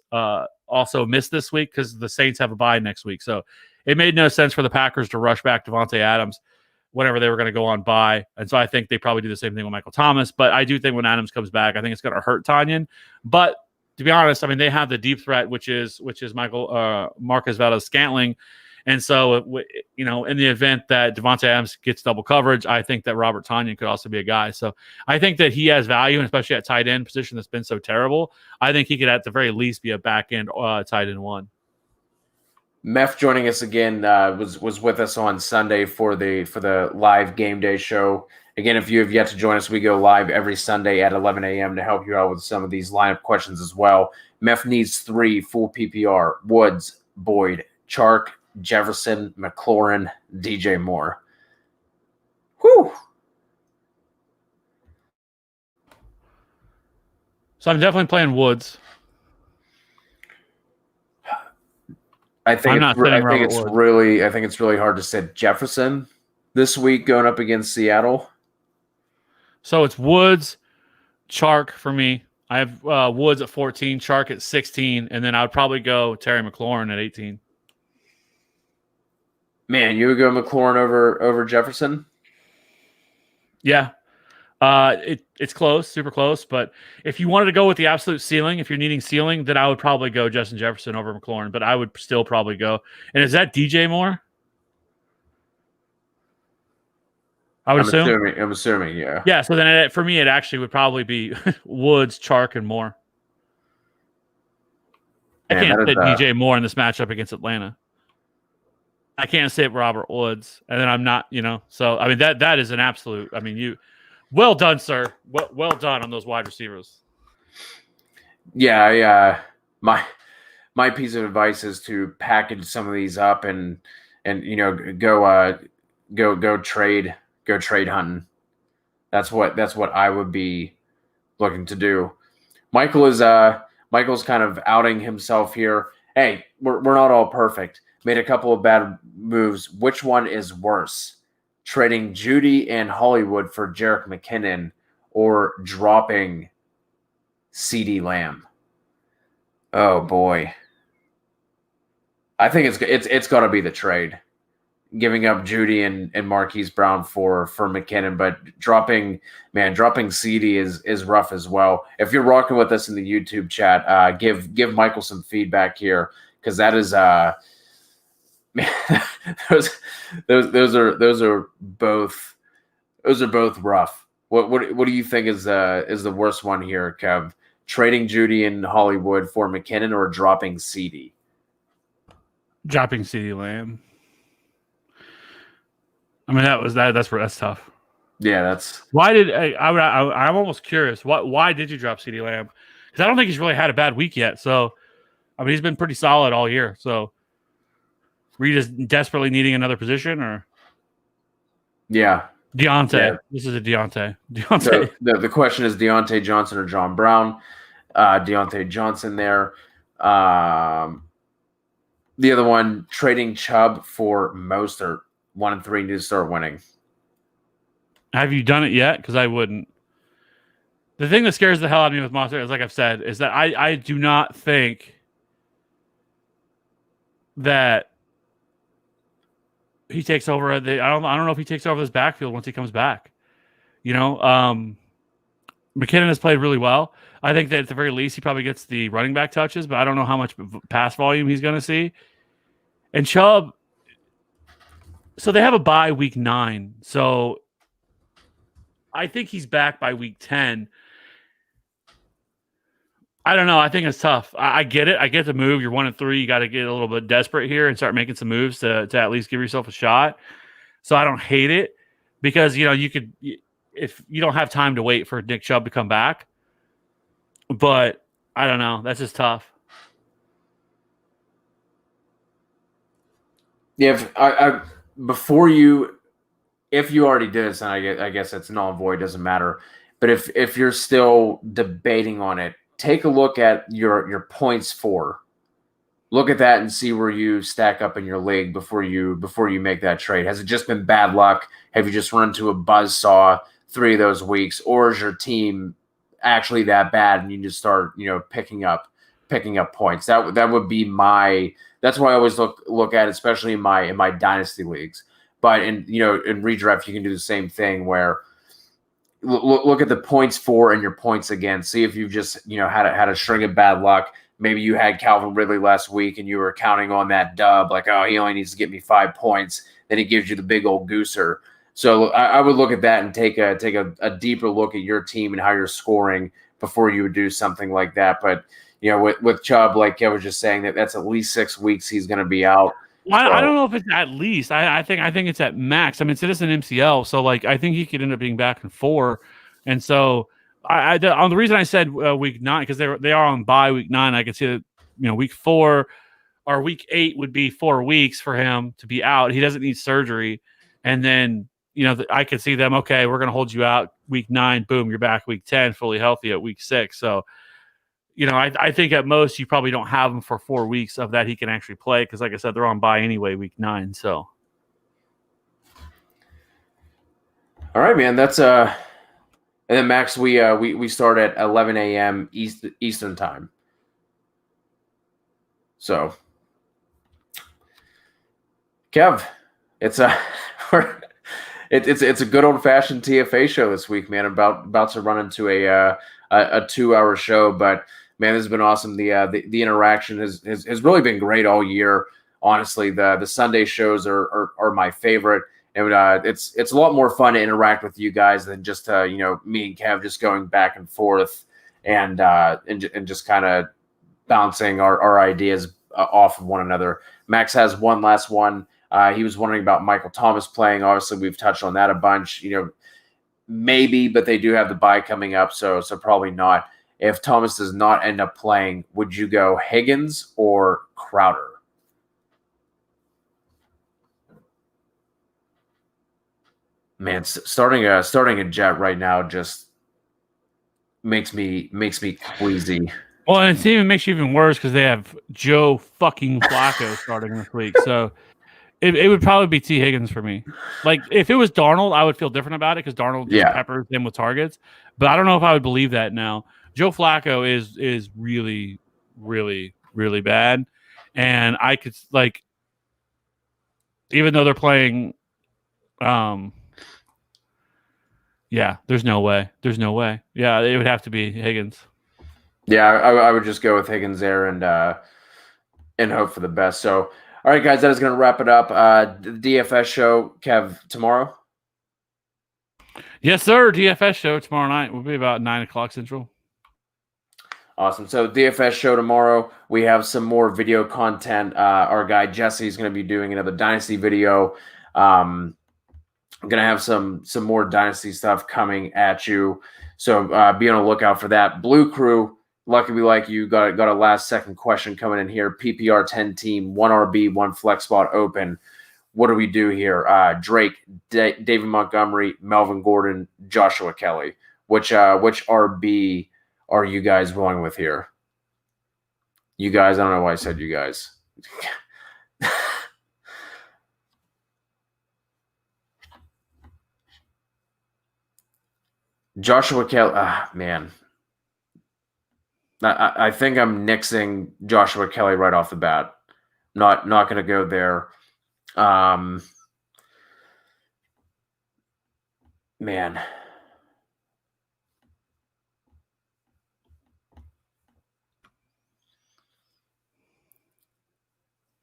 Speaker 2: also miss this week because the Saints have a bye next week. So it made no sense for the Packers to rush back Devontae Adams whenever they were going to go on bye. And so I think they probably do the same thing with Michael Thomas. But I do think when Adams comes back, I think it's going to hurt Tonyan. But to be honest, I mean, they have the deep threat, which is Marquez Valdes-Scantling. And so, in the event that Devontae Adams gets double coverage, I think that Robert Tonyan could also be a guy. So I think that he has value, and especially at tight end position that's been so terrible. I think he could at the very least be a back end tight end one.
Speaker 1: Meth joining us again was with us on Sunday for the live game day show. Again, if you have yet to join us, we go live every Sunday at 11 a.m. to help you out with some of these lineup questions as well. Meth needs 3 full PPR: Woods, Boyd, Chark, Jefferson, McLaurin, DJ Moore. Whew.
Speaker 2: So I'm definitely playing Woods.
Speaker 1: I think it's really hard to sit Jefferson this week going up against Seattle.
Speaker 2: So it's Woods, Chark for me. I have Woods at 14, Chark at 16, and then I would probably go Terry McLaurin at 18.
Speaker 1: Man, you would go McLaurin over Jefferson?
Speaker 2: Yeah. It's close, super close. But if you wanted to go with the absolute ceiling, if you're needing ceiling, then I would probably go Justin Jefferson over McLaurin. But I would still probably go. And is that DJ Moore? I'm
Speaker 1: assuming, yeah.
Speaker 2: Yeah, so then for me, it actually would probably be Woods, Chark, and Moore. I can't sit DJ Moore in this matchup against Atlanta. I can't sit Robert Woods, and then I'm not, So I mean that is an absolute. I mean, well done, sir. Well done on those wide receivers.
Speaker 1: Yeah. My piece of advice is to package some of these up and go trade hunting. That's what I would be looking to do. Michael's kind of outing himself here. Hey, we're not all perfect. Made a couple of bad moves. Which one is worse? Trading Judy and Hollywood for Jerick McKinnon or dropping CeeDee Lamb? Oh boy. I think it's got to be the trade. Giving up Judy and Marquis Brown for McKinnon, but dropping CeeDee is rough as well. If you're rocking with us in the YouTube chat, give Michael some feedback here, because that is man, those are both rough. What do you think is the worst one here, Kev? Trading Judy and Hollywood for McKinnon or dropping CeeDee?
Speaker 2: Dropping CeeDee Lamb. I mean, that's tough.
Speaker 1: Yeah, that's
Speaker 2: why did I'm almost curious. Why did you drop CeeDee Lamb? Because I don't think he's really had a bad week yet. So, I mean, he's been pretty solid all year. So, were you just desperately needing another position, or?
Speaker 1: Yeah,
Speaker 2: Deontay. Yeah. This is a Deontay.
Speaker 1: So the question is Deontay Johnson or John Brown. Deontay Johnson there. The other one, trading Chubb for Mostert. 1-3 need to start winning.
Speaker 2: Have you done it yet? Because I wouldn't. The thing that scares the hell out of me with Mostert is, like I've said, is that I do not think that he takes over. I don't know if he takes over this backfield once he comes back. McKinnon has played really well. I think that at the very least he probably gets the running back touches, but I don't know how much pass volume he's going to see. And Chubb. So they have a bye week 9. So I think he's back by week 10. I don't know. I think it's tough. I get it. I get the move. You're 1-3. You got to get a little bit desperate here and start making some moves to at least give yourself a shot. So I don't hate it, because, you could, if you don't have time to wait for Nick Chubb to come back. But I don't know. That's just tough.
Speaker 1: Yeah, if you already did this, and I guess it's null and void, doesn't matter. But if you're still debating on it, take a look at your points for. Look at that and see where you stack up in your league before you make that trade. Has it just been bad luck? Have you just run into a buzzsaw 3 of those weeks, or is your team actually that bad and you just start picking up points? That would be my. That's why I always look at it, especially in my dynasty leagues. But in redraft, you can do the same thing where look at the points for and your points against. See if you've just had a string of bad luck. maybe you had Calvin Ridley last week and you were counting on that dub, like, oh, he only needs to get me 5 points. Then he gives you the big old gooser. So I would look at that and take a deeper look at your team and how you're scoring before you would do something like that. But, with Chubb, like I was just saying, that's at least 6 weeks he's going to be out.
Speaker 2: I don't know if it's at least. I think it's at max. I mean, it is an MCL, so like I think he could end up being back in 4. And so on the reason I said week 9, because they are on bye week 9. I could see that week 4 or week 8 would be 4 weeks for him to be out. He doesn't need surgery, and then I could see them. Okay, we're going to hold you out week 9. Boom, you're back week 10, fully healthy at week 6. So. I think at most you probably don't have him for 4 weeks of that he can actually play because, like I said, they're on bye anyway, week 9. So,
Speaker 1: all right, man. That's and then Max, we start at 11 a.m. Eastern time. So, Kev, it's a it's a good old fashioned TFA show this week, man. About to run into a 2-hour show, but. Man, this has been awesome. The interaction has really been great all year. Honestly, the Sunday shows are my favorite, and it's a lot more fun to interact with you guys than just me and Kev just going back and forth and just kind of bouncing our ideas off of one another. Max has one last one. He was wondering about Michael Thomas playing. Obviously, we've touched on that a bunch. Maybe, but they do have the bye coming up, so probably not. If Thomas does not end up playing, would you go Higgins or Crowder? Man, starting a Jet right now just makes me queasy.
Speaker 2: Well, and it even makes you even worse because they have Joe fucking Flacco starting this week. So it would probably be T. Higgins for me. Like if it was Darnold, I would feel different about it because Darnold just peppers him with targets. But I don't know if I would believe that now. Joe Flacco is really, really, really bad. And I could even though they're playing, there's no way. There's no way. Yeah, it would have to be Higgins.
Speaker 1: Yeah, I would just go with Higgins there and hope for the best. So, all right, guys, that is going to wrap it up. The DFS show, Kev, tomorrow?
Speaker 2: Yes, sir. DFS show tomorrow night will be about 9 o'clock Central.
Speaker 1: Awesome. So DFS show tomorrow. We have some more video content. Our guy Jesse is going to be doing another Dynasty video. I'm going to have some more Dynasty stuff coming at you. So be on the lookout for that. Blue Crew, lucky we like you. Got a last second question coming in here. PPR 10 team, 1 RB, 1 flex spot open. What do we do here? Drake, David Montgomery, Melvin Gordon, Joshua Kelly. Which RB are you guys going with here? You guys, I don't know why I said you guys. Joshua Kelly, man. I think I'm nixing Joshua Kelly right off the bat. Not going to go there. Man.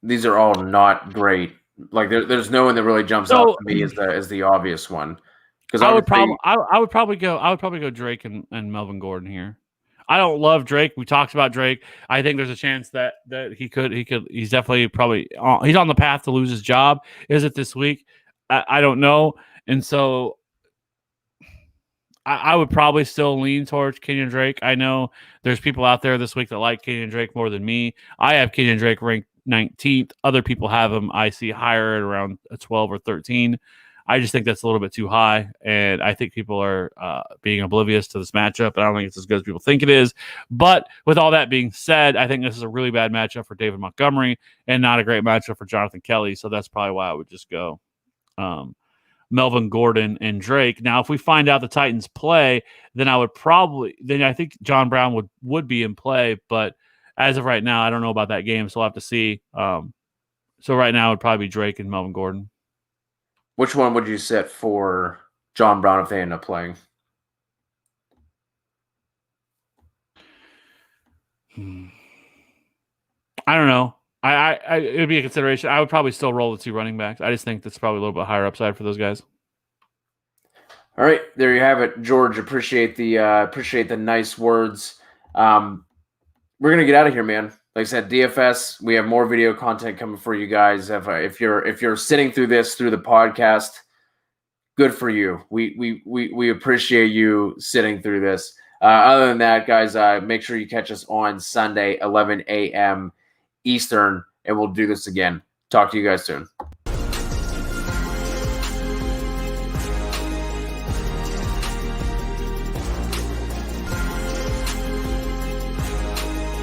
Speaker 1: These are all not great. Like there's no one that really jumps out to me as the obvious one. Because
Speaker 2: I would probably go Drake and Melvin Gordon here. I don't love Drake. We talked about Drake. I think there's a chance that he's definitely probably he's on the path to lose his job. Is it this week? I don't know. And so I would probably still lean towards Kenyan Drake. I know there's people out there this week that like Kenyan Drake more than me. I have Kenyan Drake ranked 19th. Other people have him, I see, higher at around 12 or 13. I just think that's a little bit too high, and I think people are being oblivious to this matchup, and I don't think it's as good as people think it is. But with all that being said, I think this is a really bad matchup for David Montgomery and not a great matchup for Jonathan Kelly, so that's probably why I would just go Melvin Gordon and Drake. Now, if we find out the Titans play, then I think John Brown would be in play, but as of right now, I don't know about that game, so we'll have to see. So right now, it would probably be Drake and Melvin Gordon.
Speaker 1: Which one would you set for John Brown if they end up playing?
Speaker 2: I don't know. It would be a consideration. I would probably still roll the 2 running backs. I just think that's probably a little bit higher upside for those guys.
Speaker 1: All right, there you have it, George. Appreciate the nice words. We're gonna get out of here, man. Like I said, DFS. We have more video content coming for you guys. If you're sitting through this through the podcast, good for you. We appreciate you sitting through this. Other than that, guys, make sure you catch us on Sunday, 11 a.m. Eastern, and we'll do this again. Talk to you guys soon.